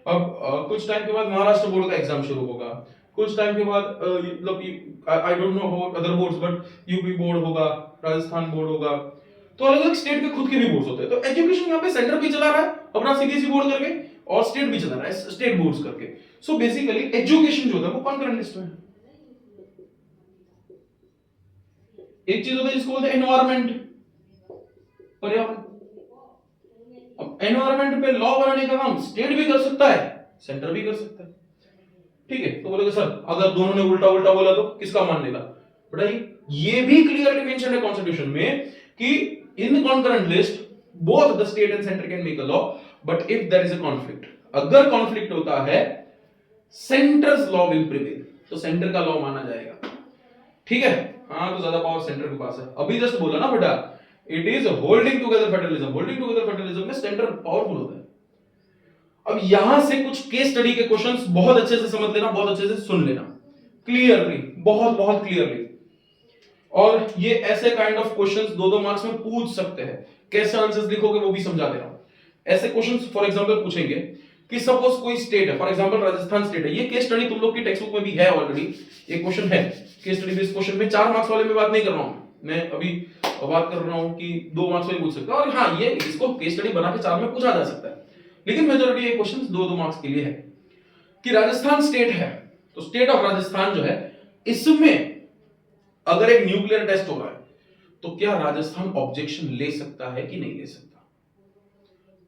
अब कुछ टाइम के बाद महाराष्ट्र बोर्ड का एग्जाम शुरू होगा, कुछ टाइम के बाद मतलब I don't know about other boards but UP board होगा, राजस्थान बोर्ड होगा, तो अलग अलग स्टेट के खुद के भी बोर्ड्स होते हैं। तो एजुकेशन यहाँ पे सेंटर भी चला रहा है अपना सीबीएसई बोर्ड करके, और स्टेट भी चला रहा है स्टेट बोर्ड्स करके। सो बेसिकली एजुकेशन जो होता है वो कॉन्करेंट लिस्ट में है। एक चीज होता है जिसको बोलते हैं एनवायरमेंट, पर्यावरण। अब एनवायरमेंट पे लॉ बनाने का काम स्टेट भी कर सकता है, सेंटर भी कर सकता है। ठीक है, तो बोलेगा सर अगर दोनों ने उल्टा उल्टा बोला तो किसका मान लेगा, बेटा ये भी क्लियरली मेंशन है कॉन्स्टिट्यूशन में कि in concurrent list both the state and centre can make a law, but if there is a conflict, अगर कॉन्फ्लिक्ट होता है सेंटर्स लॉ विल प्रिवेल, तो सेंटर का लॉ माना जाएगा। ठीक है, हाँ तो ज्यादा पावर सेंटर के पास है। अभी जस्ट बोला ना बेटा, it is holding together federalism, holding together federalism में सेंटर पावरफुल होता है। अब यहां से कुछ केस स्टडी के क्वेश्चंस बहुत अच्छे से समझ लेना, बहुत अच्छे से सुन लेना क्लियरली, बहुत बहुत क्लियरली, और ये ऐसे काइंड ऑफ क्वेश्चंस 2-2 मार्क्स में पूछ सकते हैं। कैसे आंसर्स लिखोगे वो भी समझा दे रहा हूं। ऐसे क्वेश्चंस फॉर एग्जांपल पूछेंगे कि सपोज कोई स्टेट है, फॉर एग्जांपल राजस्थान स्टेट है, ये केस स्टडी तुम लोग की टेक्स्ट बुक में भी है ऑलरेडी, ये क्वेश्चन है केस स्टडी बेस्ड क्वेश्चन में। 4 मार्क्स वाले में बात नहीं कर रहा हूं मैं अभी, बात कर रहा हूं कि 2 मार्क्स में पूछ सकते हैं, और हां ये इसको केस स्टडी बना के 4 में पूछा जा सकता है, लेकिन मेजॉरिटी ये क्वेश्चंस 2-2 मार्क्स के लिए है कि राजस्थान स्टेट है, तो स्टेट ऑफ राजस्थान जो है इसमें अगर एक न्यूक्लियर टेस्ट हो रहा है तो क्या राजस्थान ऑब्जेक्शन ले सकता है कि नहीं ले सकता।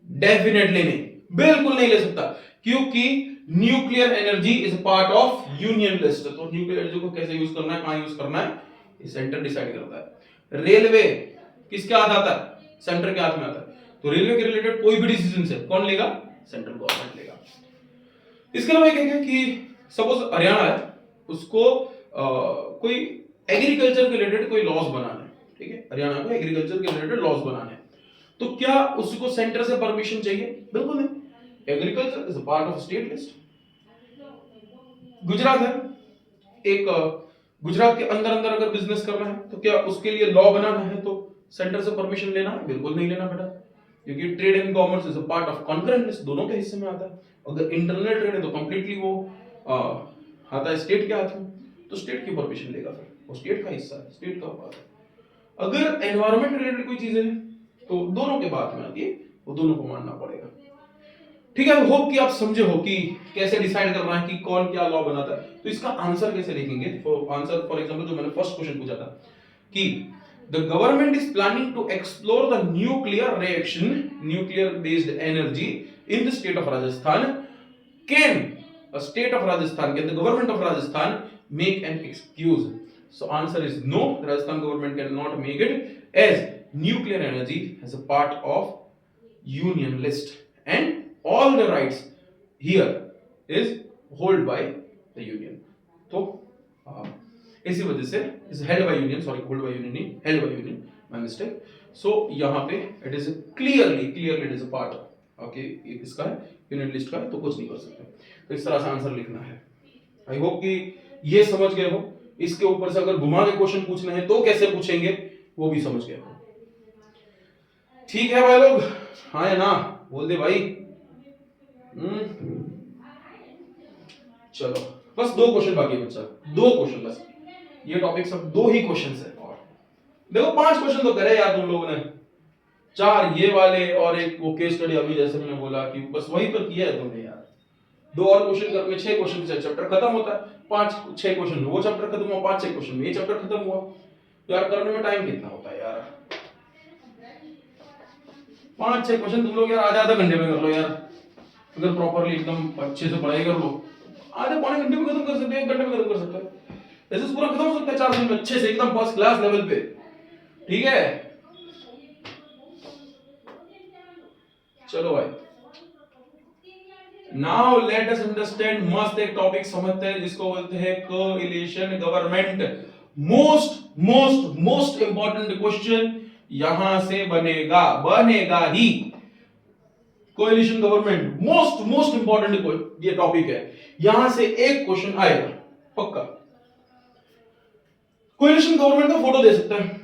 डेफिनेटली नहीं, बिल्कुल नहीं ले सकता, क्योंकि nuclear energy is part of union list. तो न्यूक्लियर एनर्जी को कैसे यूज करना है, कहां यूज करना है, ये सेंटर डिसाइड करता है। रेलवे किसके हाथ आता है, सेंटर के हाथ में आता है, तो रेलवे के रिलेटेड कोई भी डिसीजन से कौन लेगा, सेंट्रल गवर्नमेंट लेगा। इसके अलावा क्या है कि सपोज हरियाणा है, उसको कोई एग्रीकल्चर के रिलेटेड कोई लॉज बनाना है, ठीक है, हरियाणा को एग्रीकल्चर के रिलेटेड लॉज बनाने हैं, तो क्या उसको सेंटर से परमिशन चाहिए, बिल्कुल नहीं, agriculture is a part of state list. Gujarat है, एक गुजरात के अंदर अंदर अगर बिजनेस करना है तो क्या उसके लिए लॉ बनाना है तो सेंटर से परमिशन लेना है, बिल्कुल नहीं लेना बेटा, क्योंकि trade and commerce is a part of concurrent list, दोनों के हिस्से में आता है। अगर इंटरनल ट्रेड है तो कंप्लीटली वो आता है स्टेट के हाथ में, तो स्टेट की परमिशन लेगा, फिर वो स्टेट का हिस्सा है, स्टेट का पार्ट है। अगर एनवायरमेंट रिलेटेड कोई चीजें हैं तो दोनों के बात में आती है, वो दोनों को मानना पड़ेगा। ठीक है, होप कि आप समझे हो कि कैसे डिसाइड करना है कि कौन क्या लॉ बनाता है। तो इसका आंसर कैसे लिखेंगे, आंसर फॉर एग्जांपल जो मैंने फर्स्ट क्वेश्चन पूछा था कि the government is planning to explore the nuclear reaction, nuclear based energy in the state of Rajasthan, can a state of Rajasthan, can the government of Rajasthan make an excuse? So answer is no, the Rajasthan government cannot make it as nuclear energy as a part of union list and all the rights here is held by the union. तो इसी वजह से is held by union, sorry, hold by union नहीं, held by union, my mistake. So यहाँ पे it is clearly it is a part of, okay, इसका है union list का है, तो कुछ नहीं कर सकते। तो इस तरह से आंसर लिखना है। आई होप कि ये समझ गए हो। इसके ऊपर से अगर घुमा के क्वेश्चन पूछने हैं तो कैसे पूछेंगे वो भी समझ गए हो। ठीक है भाई लोग, हाँ या ना बोल दे भाई। चलो बस 2 क्वेश्चन बाकी है बच्चा, 2 क्वेश्चन बस, ये टॉपिक सब 2 ही क्वेश्चन है। और देखो 5 क्वेश्चन तो करे यार तुम लोगों ने, 4 ये वाले और एक वो केस स्टडी अभी जैसे मैंने बोला कि बस वही पर किया है तुमने यार। 2 और क्वेश्चन करने 6 क्वेश्चन से चैप्टर खत्म होता है, 5-6 क्वेश्चन में वो चैप्टर खत्म हुआ, 5-6 क्वेश्चन में ये चैप्टर खत्म हुआ। यार करने में टाइम कितना होता है यार, 5-6 क्वेश्चन तुम लोग यार आधे घंटे में कर लो यार, अगर प्रॉपरली एकदम अच्छे से पढ़ाई कर लो, आधे पौने घंटे में खत्म कर सकते हैं, 1 घंटे में खत्म कर सकते हैं, ऐसे पूरा खत्म हो सकता है 4 दिन में अच्छे से एकदम फर्स्ट क्लास लेवल पे। ठीक है, चलो भाई नाउ लेट अस अंडरस्टैंड, मस्त एक टॉपिक समझते हैं जिसको बोलते हैं coalition government. Most important question यहां से बनेगा ही। कोएलिशन गवर्नमेंट मोस्ट इंपॉर्टेंट ये टॉपिक है, यहां से एक क्वेश्चन आएगा पक्का। कोएलिशन गवर्नमेंट का फोटो दे सकते हैं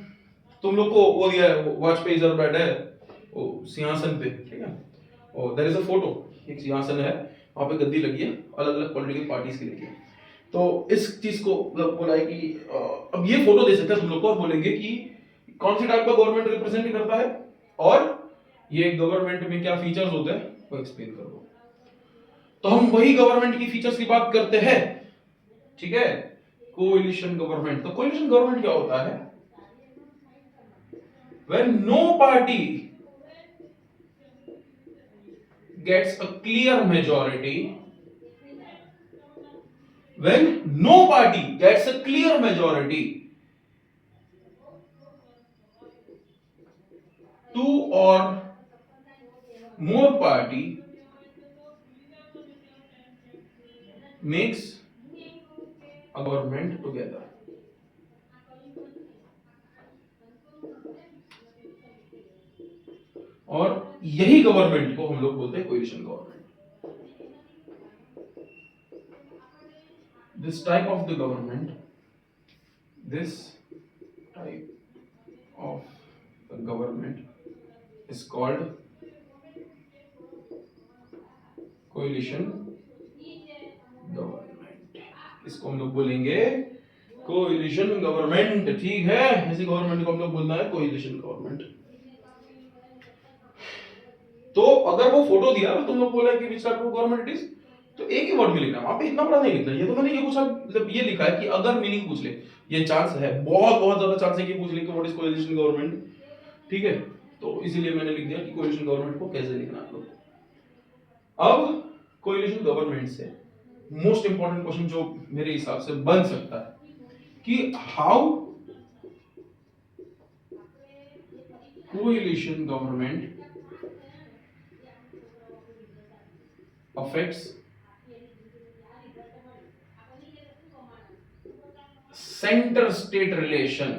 तुम लोग को, वो दिया है, वाजपेयी सर बैठे हैं वो सिंहासन पे, ठीक है, और देयर इज अ फोटो, एक सिंहासन है वहां पे गद्दी लगी है, अलग अलग पॉलिटिकल पार्टीज की लगी है। तो इस चीज को मतलब बोला है कि अब ये फोटो दे सकते हैं तुम लोग को और बोलेंगे कि कौन सी टाइप का गवर्नमेंट रिप्रेजेंट करता है और ये गवर्नमेंट में क्या फीचर्स होते हैं वो एक्सप्लेन कर दो। तो हम वही गवर्नमेंट की फीचर्स की बात करते हैं, ठीक है, कोएलिशन गवर्नमेंट। तो कोएलिशन गवर्नमेंट क्या होता है, when no party gets a clear majority, when no party gets a clear majority, 2 or more party makes a government together। और यही गवर्नमेंट को हम लोग बोलते हैं coalition government. This type of the government, this type of the government is called coalition government. इसको हम लोग बोलेंगे कोएलिशन गवर्नमेंट, ठीक है, ऐसी गवर्नमेंट को हम लोग बोलना है कोएलिशन गवर्नमेंट। तो अगर वो फोटो दिया तुम लोग बोला कि which type of government it is, तो एक ही वर्ड में लिखना, वहां पे इतना बड़ा नहीं लिखना। ये तो मैंने ये पूछा, मतलब ये लिखा है कि अगर मीनिंग पूछ ले, ये चांस है, बहुत ज्यादा चांस है कि पूछ ले कि व्हाट इज कोएलिशन गवर्नमेंट, ठीक है। तो इसीलिए मैंने लिख दिया कि कोएलिशन गवर्नमेंट को कैसे लिखना है आप लोग को। अब कोएलिशन गवर्नमेंट से मोस्ट इंपॉर्टेंट क्वेश्चन जो मेरे हिसाब से बन सकता है कि how coalition government affects centre state relation.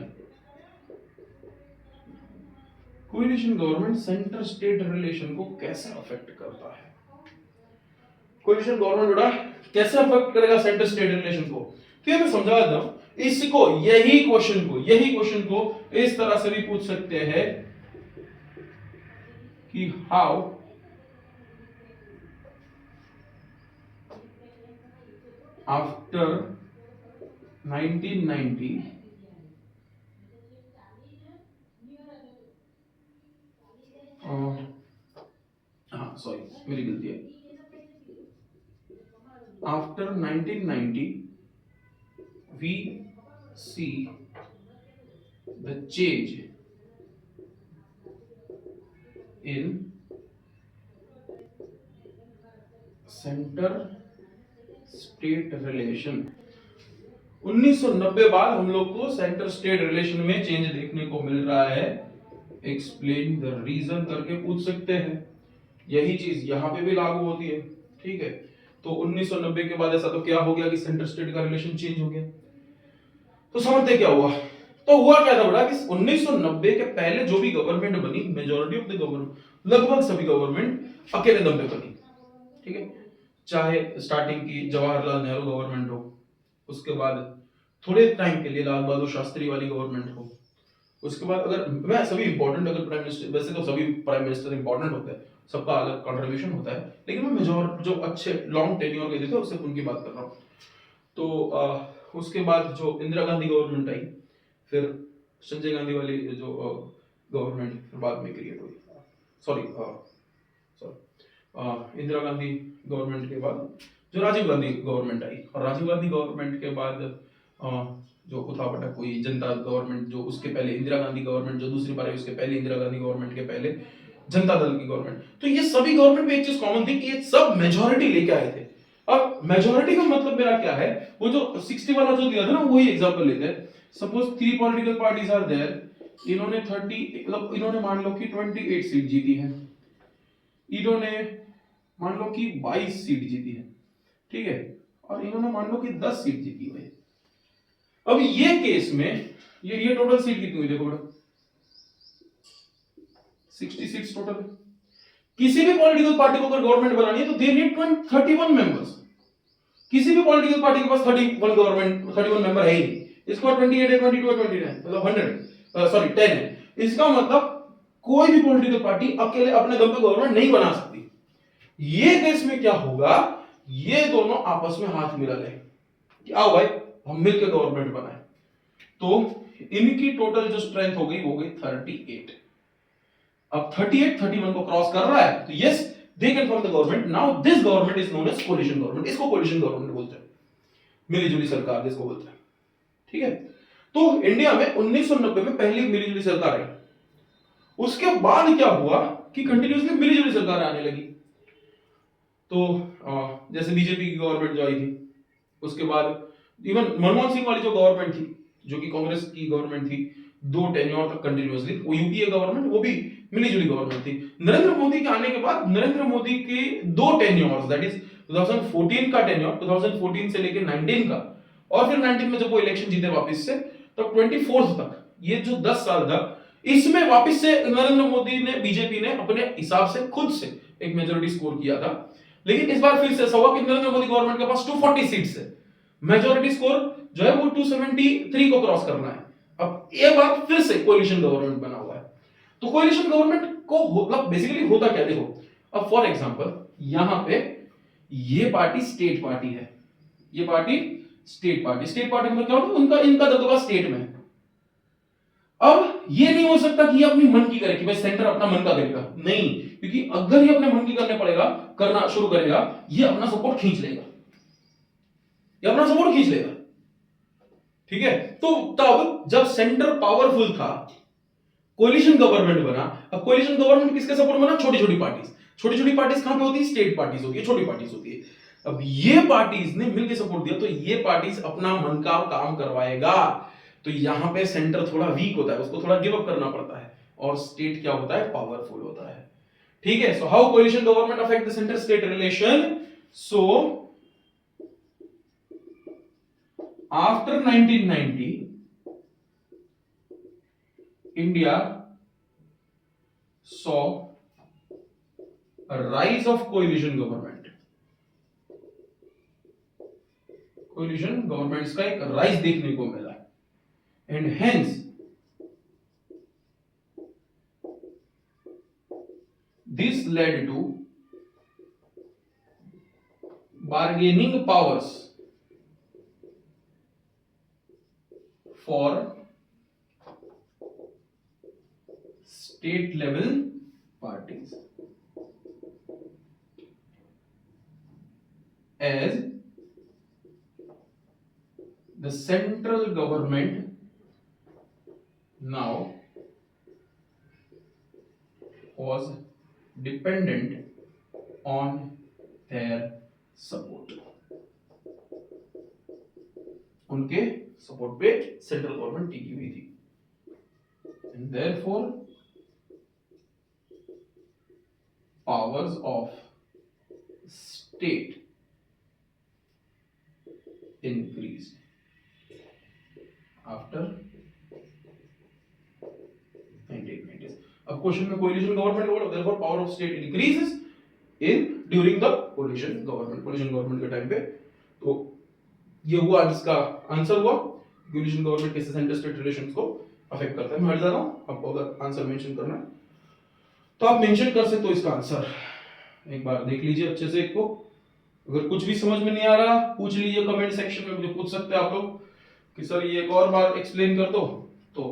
Coalition government centre state relation को कैसे अफेक्ट करता है? कोएलिशन गवर्नमेंट बेटा कैसे अफेक्ट करेगा सेंटर स्टेट रिलेशन को? फिर मैं समझा देता हूं इसको, यही क्वेश्चन को इस तरह से भी पूछ सकते हैं कि हाउ आफ्टर 1990 हाँ सॉरी मेरी गलती है, after 1990 we see the change in centre state relation. 1990 बाद हम लोग को सेंटर स्टेट रिलेशन में चेंज देखने को मिल रहा है। एक्सप्लेन द रीजन करके पूछ सकते हैं। यही चीज यहां पे भी लागू होती है, ठीक है। तो 1990 के बाद ऐसा तो क्या हो गया कि सेंटर स्टेट का रिलेशन चेंज हो गया। तो समझते क्या हुआ? तो हुआ क्या था बड़ा कि 1990 के पहले जो भी गवर्नमेंट बनी, मेजॉरिटी ऑफ द गवर्नमेंट, लगभग सभी गवर्नमेंट अकेले दम पे बनी, ठीक है। चाहे स्टार्टिंग की जवाहरलाल नेहरू गवर्नमेंट हो, उसके बाद थोड़े टाइम के लिए लाल बहादुर शास्त्री वाली गवर्नमेंट हो, उसके बाद अगर मैं सभी इंपॉर्टेंट अगर प्राइम मिनिस्टर, वैसे तो सभी प्राइम मिनिस्टर इंपॉर्टेंट होते हैं, सबका अलग कंट्रीब्यूशन होता है, लेकिन मैं मेजॉर जो अच्छे लॉन्ग टेन्योर के देते हैं उससे उनकी बात कर रहा हूँ। तो उसके बाद जो इंदिरा गांधी गवर्नमेंट आई, फिर संजय गांधी वाली जो गवर्नमेंट बाद में क्रिएट हुई, सॉरी इंदिरा गांधी गवर्नमेंट के बाद जो राजीव गांधी गवर्नमेंट आई, और राजीव गांधी गवर्नमेंट के बाद जो उठापटक हुई जनता गवर्नमेंट, जो उसके पहले इंदिरा गांधी गवर्नमेंट जो दूसरी बार आई, उसके पहले इंदिरा गांधी गवर्नमेंट के पहले जनता दल की गवर्नमेंट। तो ये सभी गवर्नमेंट में एक चीज कॉमन थी कि ये सब मेजॉरिटी लेके आए थे। अब मेजॉरिटी का मतलब मेरा क्या है, वो जो 60 वाला जो दिया था ना, वही एग्जांपल लेते हैं। Suppose 3 political parties are there, इन्होंने 30 मतलब इन्होंने मान लो कि 28 सीट जीती है, इन्होंने मान लो कि 22 सीट जीती है, ठीक है, और इन्होंने मान लो कि 10 सीट जीती हुई है। अब ये केस में ये टोटल सीट कितनी हुई देखो बेटा, 66 टोटल। किसी भी पॉलिटिकल पार्टी को अगर गवर्नमेंट बनानी है तो दे नीड 31 मेंबर्स। किसी भी पॉलिटिकल पार्टी के पास 31 मेंबर है ही नहीं। इसको 28 है, 22 है, 29 मतलब 100 सॉरी 10 है। इसका मतलब कोई भी पॉलिटिकल पार्टी अकेले अपने दम पे गवर्नमेंट नहीं बना सकती। ये केस में क्या होगा, ये दोनों आपस में हाथ मिला ले कि आओ भाई हम मिलकर गवर्नमेंट बनाए, तो इनकी टोटल जो स्ट्रेंथ हो गई 38। अब 38 31 को क्रॉस कर रहा है, तो yes they can form the government. Now this government is known as coalition government. इसको कोलिशन गवर्नमेंट बोलते हैं, मिलीजुली सरकार जिसको बोलते हैं, ठीक है। तो इंडिया में 1990 में पहली मिलीजुली सरकार आई। उसके बाद क्या हुआ कि कंटिन्यूअसली मिलीजुली सरकार आने लगी। तो जैसे बीजेपी की गवर्नमेंट जो आई थी, उसके बाद इवन मनमोहन सिंह वाली जो गवर्नमेंट थी, जो कि कांग्रेस की गवर्नमेंट थी, 2 टेन्योर तक कंटिन्यूअसली, वो यूपीए गवर्नमेंट, वो भी मिलीजुली गवर्नमेंट थी। नरेंद्र मोदी के आने के बाद नरेंद्र मोदी के 2 टेन्योर्स, दैट इज 2014 का टेन्योर, 2014 से लेकर 19 का, और फिर 19 में जब वो इलेक्शन जीते वापस से, तब 24 तक, ये जो 10 साल तक, इसमें वापस से नरेंद्र मोदी ने, बीजेपी ने अपने हिसाब से खुद से एक मेजोरिटी स्कोर किया था। लेकिन इस बार फिर से ऐसा हुआ कि नरेंद्र मोदी गवर्नमेंट के पास 240 सीट्स है, मेजोरिटी स्कोर जो है वो 273 को क्रॉस करना है। अब ये बार फिर से कोलिशन गवर्नमेंट बना हुआ है। तो कोलिशन गवर्नमेंट को मतलब बेसिकली होता क्या, देखो अब फॉर एग्जांपल यहां पे ये पार्टी स्टेट पार्टी है, ये पार्टी स्टेट पार्टी मतलब क्या होता है, उनका इनका दबदबा स्टेट में है। अब ये नहीं हो सकता कि ये अपनी मन की करे कि भाई सेंटर अपना मन का करेगा, नहीं, क्योंकि अगर ये अपने मन की करना शुरू करेगा, ये अपना सपोर्ट खींच लेगा, ठीक है। तो तब जब सेंटर पावरफुल था, कोलिशन गवर्नमेंट बना। अब कोलिशन गवर्नमेंट किसके सपोर्ट बना? छोटी छोटी पार्टीज कहां पे होती है? स्टेट पार्टीज होती है, छोटी पार्टीज होती है। अब ये पार्टीज ने मिलकर सपोर्ट दिया तो ये पार्टीज अपना मन का काम करवाएगा। तो यहां पे सेंटर थोड़ा वीक होता है, उसको थोड़ा गिव अप करना पड़ता है, और स्टेट क्या होता है? पावरफुल होता है। ठीक है, so how coalition government affect the centre state relation? So after 1990 India saw a rise of coalition government. Coalition governments का एक राइज देखने को मिला, and hence this led to bargaining powers for state level parties as the central government now was dependent on their support. उनके support पे central government टिकी हुई थी, and therefore powers of state increased after 1990s. अब question में coalition government बोला, therefore power of state increases in during the collision government के time पे। तो ये हुआ जिसका आंसर हुआ, कोलिशन गवर्नमेंट कैसे सेंटर स्टेट रिलेशंस को अफेक्ट करता है। मैं हट जाता हूं, आपको अगर आंसर मेंशन करना है तो आप मेंशन कर सकते हो इसका आंसर। एक बार देख लीजिए अच्छे से एक को, अगर कुछ भी समझ में नहीं आ रहा पूछ लीजिए कमेंट सेक्शन में, मुझे पूछ सकते हैं आप लोग कि सर ये एक और बार एक्सप्लेन कर दो, तो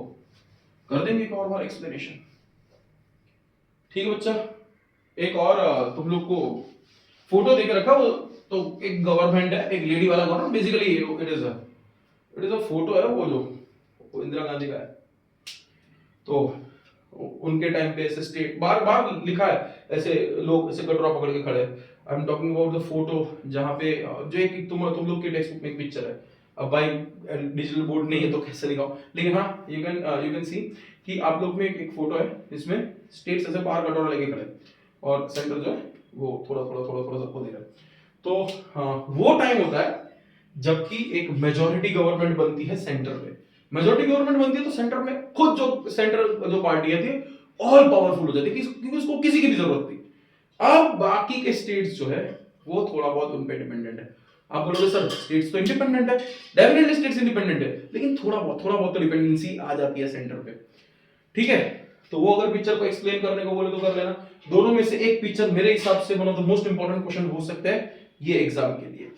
कर देंगे एक और बार एक्सप्लेनेशन। ठीक है बच्चा, एक और तुम लोग को फोटो देके रखा, वो तो एक गवर्नमेंट है, एक लेडी वाला government, basically it is a photo है, वो इंदिरा गांधी का है। तो उनके टाइम पे ऐसे स्टेट बार बार लिखा है, ऐसे लोग ऐसे कटोरा पकड़ के खड़े। I am talking about the photo जहां पे जो एक तुम लोग के टेक्स्ट बुक में एक पिक्चर है। अब भाई डिजिटल बोर्ड नहीं है तो कैसे दिखाओ, लेकिन हाँ यू कैन सी कि आप लोग में एक फोटो है जिसमें स्टेट्स ऐसे बाहर कटोरा लेके खड़े और सेंटर जो है वो थोड़ा सबको दे रहा है। तो हाँ वो टाइम होता है जबकि एक मेजॉरिटी गवर्नमेंट बनती है सेंटर पे। मेजॉरिटी गवर्नमेंट बनती है तो सेंटर में खुद जो सेंटर जो पार्टी है ऑल पावरफुल हो जाती है क्योंकि उसको किसी की भी जरूरत नहीं। अब बाकी के स्टेट्स जो है वो थोड़ा बहुत उन पे डिपेंडेंट है। आप बोलोगे सर स्टेट्स तो इंडिपेंडेंट है, डेफिनेटली स्टेट्स इंडिपेंडेंट है, लेकिन थोड़ा बहुत तो डिपेंडेंसी आ जाती है सेंटर पे। ठीक है, तो वो अगर पिक्चर को एक्सप्लेन करने को बोले तो कर लेना। दोनों में से एक पिक्चर मेरे हिसाब से one of the most important question हो सकता है ये एग्जाम के लिए।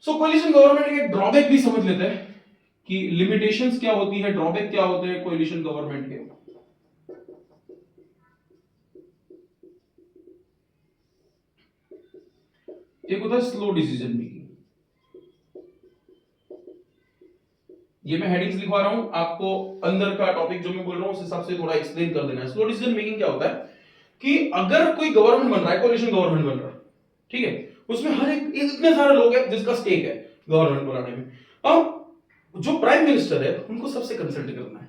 सो कोलिशन गवर्नमेंट के ड्रॉबैक भी समझ लेते हैं कि लिमिटेशंस क्या होती है, ड्रॉबैक क्या होते हैं कोलिशन गवर्नमेंट के। एक होता है स्लो डिसीजन मेकिंग। ये मैं हेडिंग्स लिखवा रहा हूं, आपको अंदर का टॉपिक जो मैं बोल रहा हूं उस हिसाब से थोड़ा एक्सप्लेन कर देना है। स्लो डिसीजन मेकिंग क्या होता है कि अगर कोई गवर्नमेंट बन रहा है, कोलिशन गवर्नमेंट बन रहा है, ठीक है, उसमें हर एक इतने सारे लोग हैं जिसका स्टेक है गवर्नमेंट बनाने में। अब जो प्राइम मिनिस्टर है उनको सबसे कंसल्ट करना है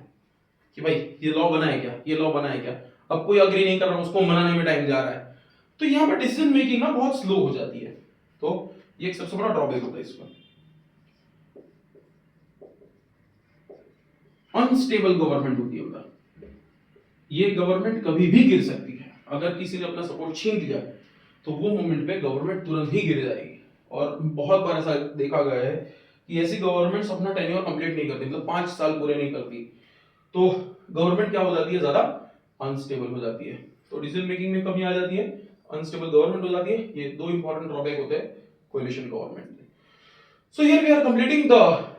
कि भाई ये लॉ बना है क्या, ये लॉ बना है क्या। अब कोई अग्री नहीं कर रहा, उसको मनाने में टाइम जा रहा है, तो यहाँ पर डिसीजन मेकिंग ना बहुत स्लो हो जाती है। तो ये एक सबसे बड़ा ड्रॉबैक होता है इसमें। अनस्टेबल गवर्नमेंट होती है उधर, ये गवर्नमेंट कभी भी गिर सकती है। अगर किसी ने अपना सपोर्ट छीन लिया तो वो मोमेंट पे गवर्नमेंट तुरंत ही गिर जाएगी। और बहुत बार ऐसा देखा गया है कि ऐसी गवर्नमेंट्स अपना टेन्योर कंप्लीट नहीं करती, मतलब 5 साल पूरे नहीं करती, तो गवर्नमेंट क्या हो जाती है, ज्यादा अनस्टेबल हो जाती है। तो डिसीजन मेकिंग में कमी आ जाती है, अनस्टेबल गवर्नमेंट हो जाती है। ये दो इंपॉर्टेंट ड्रॉबैक होते हैं कोलिशन गवर्नमेंट के। So here we are completing the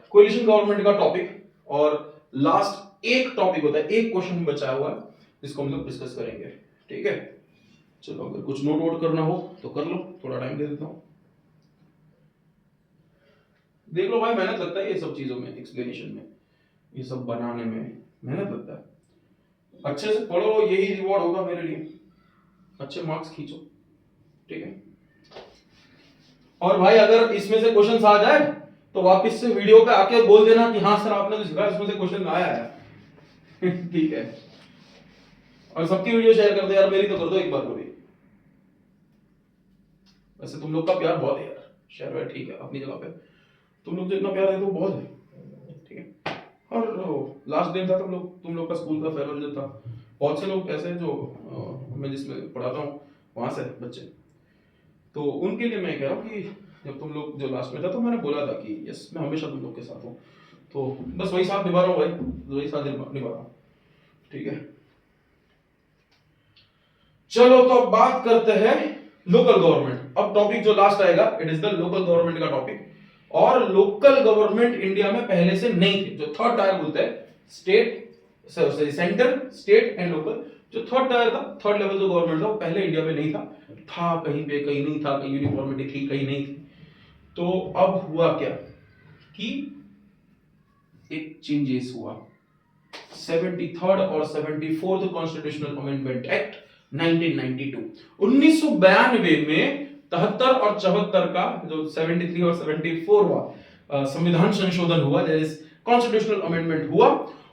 coalition government का टॉपिक, और लास्ट एक टॉपिक होता है, एक क्वेश्चन बचा हुआ है जिसको हम लोग डिस्कस करेंगे। ठीक है, चलो अगर कुछ नोट वोट करना हो तो कर लो, थोड़ा टाइम दे देता हूं। देख लो भाई, मेहनत लगता है ये सब चीजों में, एक्सप्लेनेशन में, ये सब बनाने में मेहनत लगता है। अच्छे से पढ़ो, यही रिवॉर्ड होगा मेरे लिए, अच्छे मार्क्स खींचो, ठीक है। और भाई अगर इसमें से क्वेश्चन आ जाए तो वापस से वीडियो पे आके बोल देना कि हाँ सर आपने जो सिखाया इसमें से क्वेश्चन आया है ठीक है। और सबकी वीडियो शेयर कर दो यार, मेरी तो कर दो एक बार को भी। वैसे तुम लोग का प्यार बहुत है यार, शेयर है ठीक है अपनी जगह पे, तुम लोग जो इतना प्यार है तो बहुत है, ठीक है। और लास्ट दिन था तुम लोग का स्कूल का फेयरवेल जो था, बहुत से लोग ऐसे हैं जो मैं जिसमें पढ़ाता हूँ वहां से बच्चे, तो उनके लिए मैं कह रहा हूँ कि जब तुम लोग जो लास्ट में था तो मैंने बोला था कि यस मैं हमेशा तुम लोग के साथ हूँ, तो बस वही साथ निभा रहा हूँ भाई, वही साथ निभा रहा हूँ, ठीक है। चलो तो अब बात करते हैं लोकल गवर्नमेंट। अब टॉपिक जो लास्ट आएगा it is the local government का टॉपिक। और लोकल गवर्नमेंट इंडिया में पहले से नहीं थे, जो थर्ड टायर बोलते हैं, state sorry centre state and local, जो थर्ड टायर था, थर्ड लेवल जो गवर्नमेंट था वो पहले इंडिया में नहीं था, था कहीं पे कहीं नहीं था, कहीं यूनिफॉर्मिटी थी कहीं नहीं थी। तो अब हुआ क्या कि एक चेंजेस हुआ, 73rd और 74th कॉन्स्टिट्यूशनल अमेंडमेंट एक्ट 1992, 1992 में 73 और 74 का जो 73 और 74 हुआ संविधान संशोधन हुआ, कॉन्स्टिट्यूशनल अमेंडमेंट हुआ।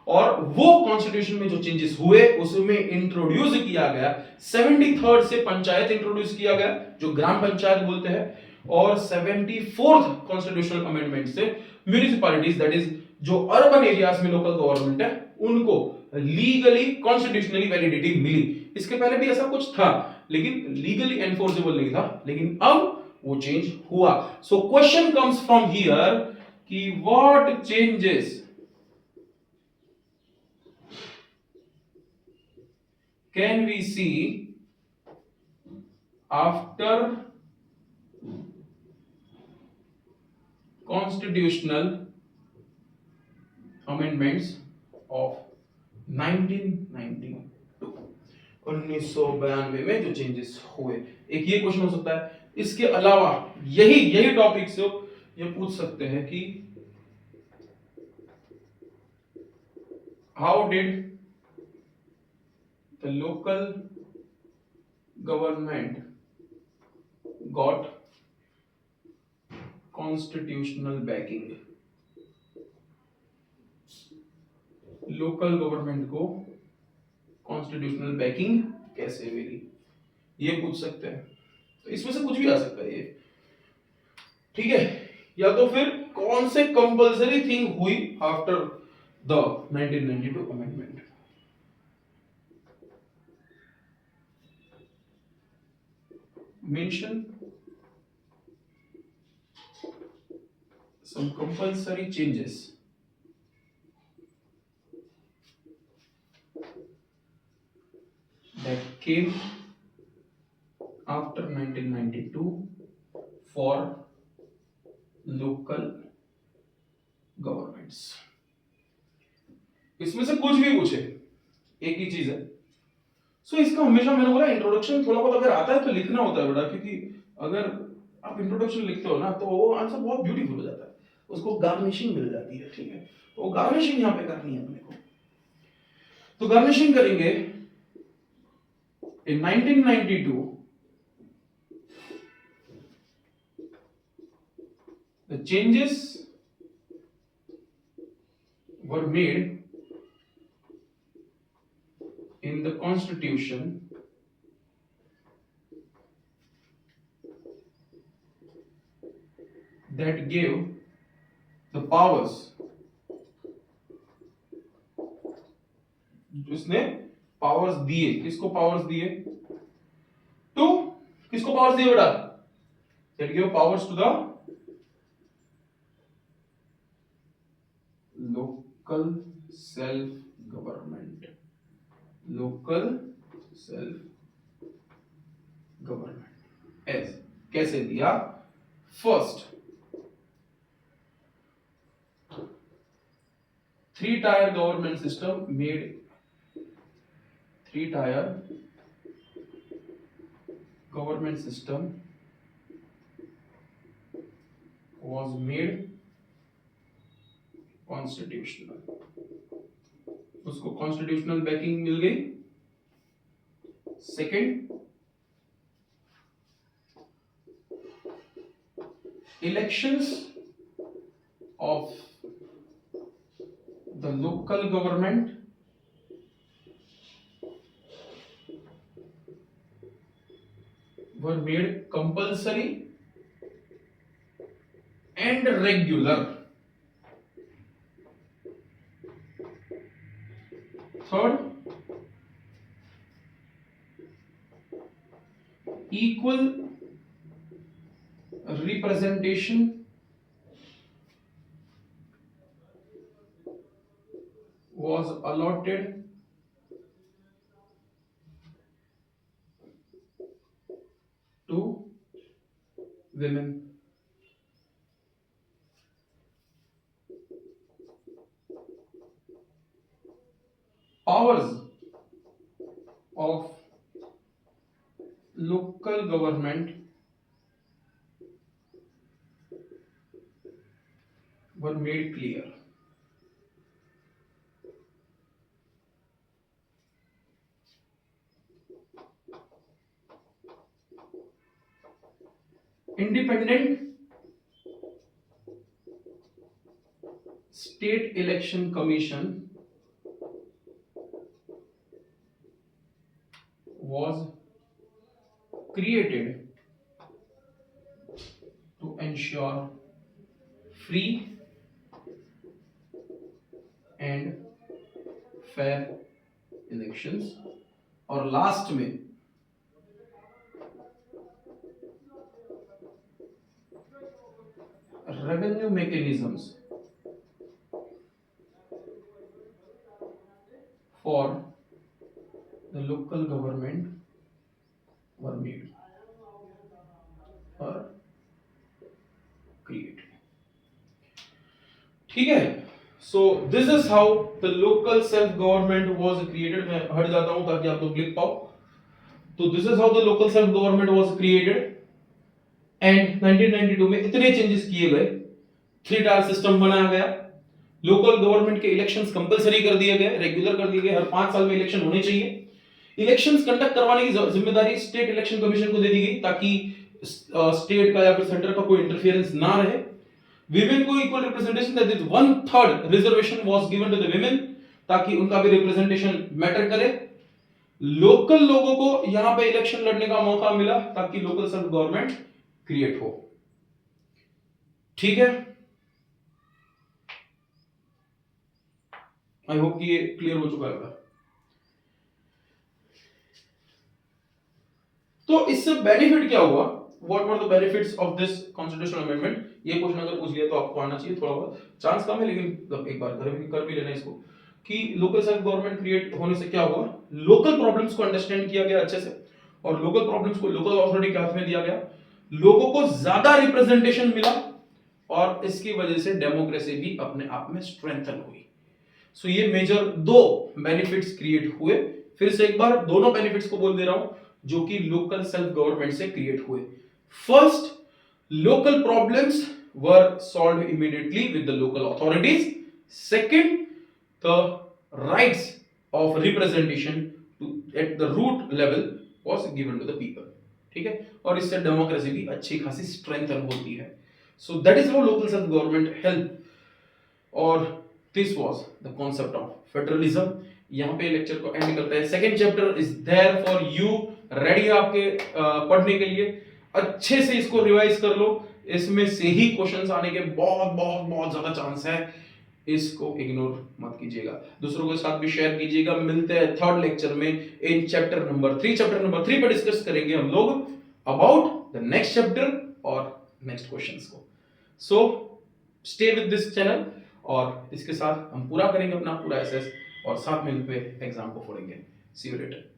और वो कॉन्स्टिट्यूशन में जो चेंजेस हुए उसमें इंट्रोड्यूस किया गया, 73rd से पंचायत इंट्रोड्यूस किया गया जो ग्राम पंचायत बोलते हैं, और 74th कॉन्स्टिट्यूशनल अमेंडमेंट से म्यूनिसिपैलिटीज दैट इज जो अर्बन एरियाज में लोकल गवर्नमेंट है उनको लीगली कॉन्स्टिट्यूशनली वैलिडिटी मिली। इसके पहले भी ऐसा कुछ था लेकिन लीगली एनफोर्सेबल नहीं था, लेकिन अब वो चेंज हुआ। So question comes from here कि what changes can we see after constitutional amendments of 1992, 1992 में जो चेंजेस हुए। एक ये क्वेश्चन हो सकता है, इसके अलावा यही टॉपिक से ये पूछ सकते हैं कि how did the local government got constitutional banking, local government को कॉन्स्टिट्यूशनल बैकिंग कैसे मिली, ये पूछ सकते हैं। तो इसमें से कुछ भी आ सकता है ये, ठीक है। या तो फिर कौन से कंपलसरी थिंग हुई after the 1992 amendment. Mention some compulsory changes that came after 1992 for local governments। इसमें से कुछ भी पूछे, एक ही चीज है। सो इसका हमेशा मैंने बोला इंट्रोडक्शन थोड़ा बहुत अगर आता है तो लिखना होता है बेटा, क्योंकि अगर आप इंट्रोडक्शन लिखते हो ना तो वो आंसर बहुत ब्यूटीफुल हो जाता है, उसको गार्निशिंग मिल जाती है, ठीक है। तो गार्निशिंग यहाँ पे करनी है अपने को, तो गार्निशिंग करेंगे। In 1992, the changes were made in the constitution that gave the powers, जिसने पावर्स दिए, किसको पावर्स दिए, टू किसको पावर्स दिए बेटा, that gave powers to the local self government, local self government as कैसे दिया, first 3-tier government system made, 3-tier government system was made constitutional, उसको कॉन्स्टिट्यूशनल बैकिंग मिल गई। Second, elections of the local government were made compulsory and regular. Third, equal representation was allotted to women. Powers of local government were made clear. Independent State Election Commission was created to ensure free and fair elections. और last में revenue mechanisms for the local government were made or created. ठीक है, so this is how the local self government was created. मैं हट जाता हूं ताकि आप लोग लिख पाओ। तो this is how the local self government was created and 1992 में इतने चेंजेस किए गए, 3 टायर सिस्टम बनाया गया, लोकल गवर्नमेंट के इलेक्शंस कंपलसरी कर दिए गए, रेगुलर कर दिए गए, हर 5 साल में इलेक्शन होने चाहिए। इलेक्शंस कंडक्ट करवाने की जिम्मेदारी स्टेट इलेक्शन कमीशन को दे दी गई ताकि स्टेट का या फिर सेंटर का कोई इंटरफेरेंस ना रहे। विमेन को equal representation, that is 1/3 reservation was given to the women ताकि उनका भी रिप्रेजेंटेशन मैटर करे। लोकल लोगों को यहां पे इलेक्शन लड़ने का मौका मिला ताकि लोकल सेल्फ गवर्नमेंट क्रिएट हो। ठीक है, आई होप कि ये क्लियर हो चुका होगा। तो इससे बेनिफिट क्या हुआ, what were the benefits of this constitutional amendment, ये क्वेश्चन अगर पूछ लिया तो आपको आना चाहिए, थोड़ा बहुत चांस कम है लेकिन एक बार कर भी लेना इसको कि लोकल सेल्फ गवर्नमेंट क्रिएट होने से क्या हुआ, लोकल प्रॉब्लम्स को अंडरस्टैंड किया गया अच्छे से और लोकल प्रॉब्लम्स को लोकल अथॉरिटी के हाथ में दिया गया, लोगों को ज्यादा रिप्रेजेंटेशन मिला और इसकी वजह से डेमोक्रेसी भी अपने आप में स्ट्रेंथन हुई। सो ये मेजर 2 बेनिफिट्स क्रिएट हुए। फिर से एक बार दोनों बेनिफिट्स को बोल दे रहा हूं जो कि लोकल सेल्फ गवर्नमेंट से क्रिएट हुए। First, local problems were solved immediately with the local authorities. Second, the rights of representation at the root level was given to the people. ठीक है, और इससे डेमोक्रेसी भी अच्छी खासी स्ट्रेंथन होती है। So that is how local self government help. और this was the concept of federalism. यहां पे लेक्चर को एंड करते हैं। Second chapter is there for you, ready आपके पढ़ने के लिए। अच्छे से इसको रिवाइज कर लो, इसमें से ही क्वेश्चंस आने के बहुत बहुत बहुत ज्यादा चांस है। इसको इग्नोर मत कीजिएगा, दूसरों के साथ भी शेयर कीजिएगा। मिलते हैं थर्ड लेक्चर में in chapter number 3। Chapter number 3 पर डिस्कस करेंगे हम लोग अबाउट द नेक्स्ट चैप्टर और नेक्स्ट क्वेश्चंस को। So stay with this channel और इसके साथ हम पूरा करेंगे अपना पूरा एसएस और साथ में एग्जाम को फोड़ेंगे। सी यू लेटर।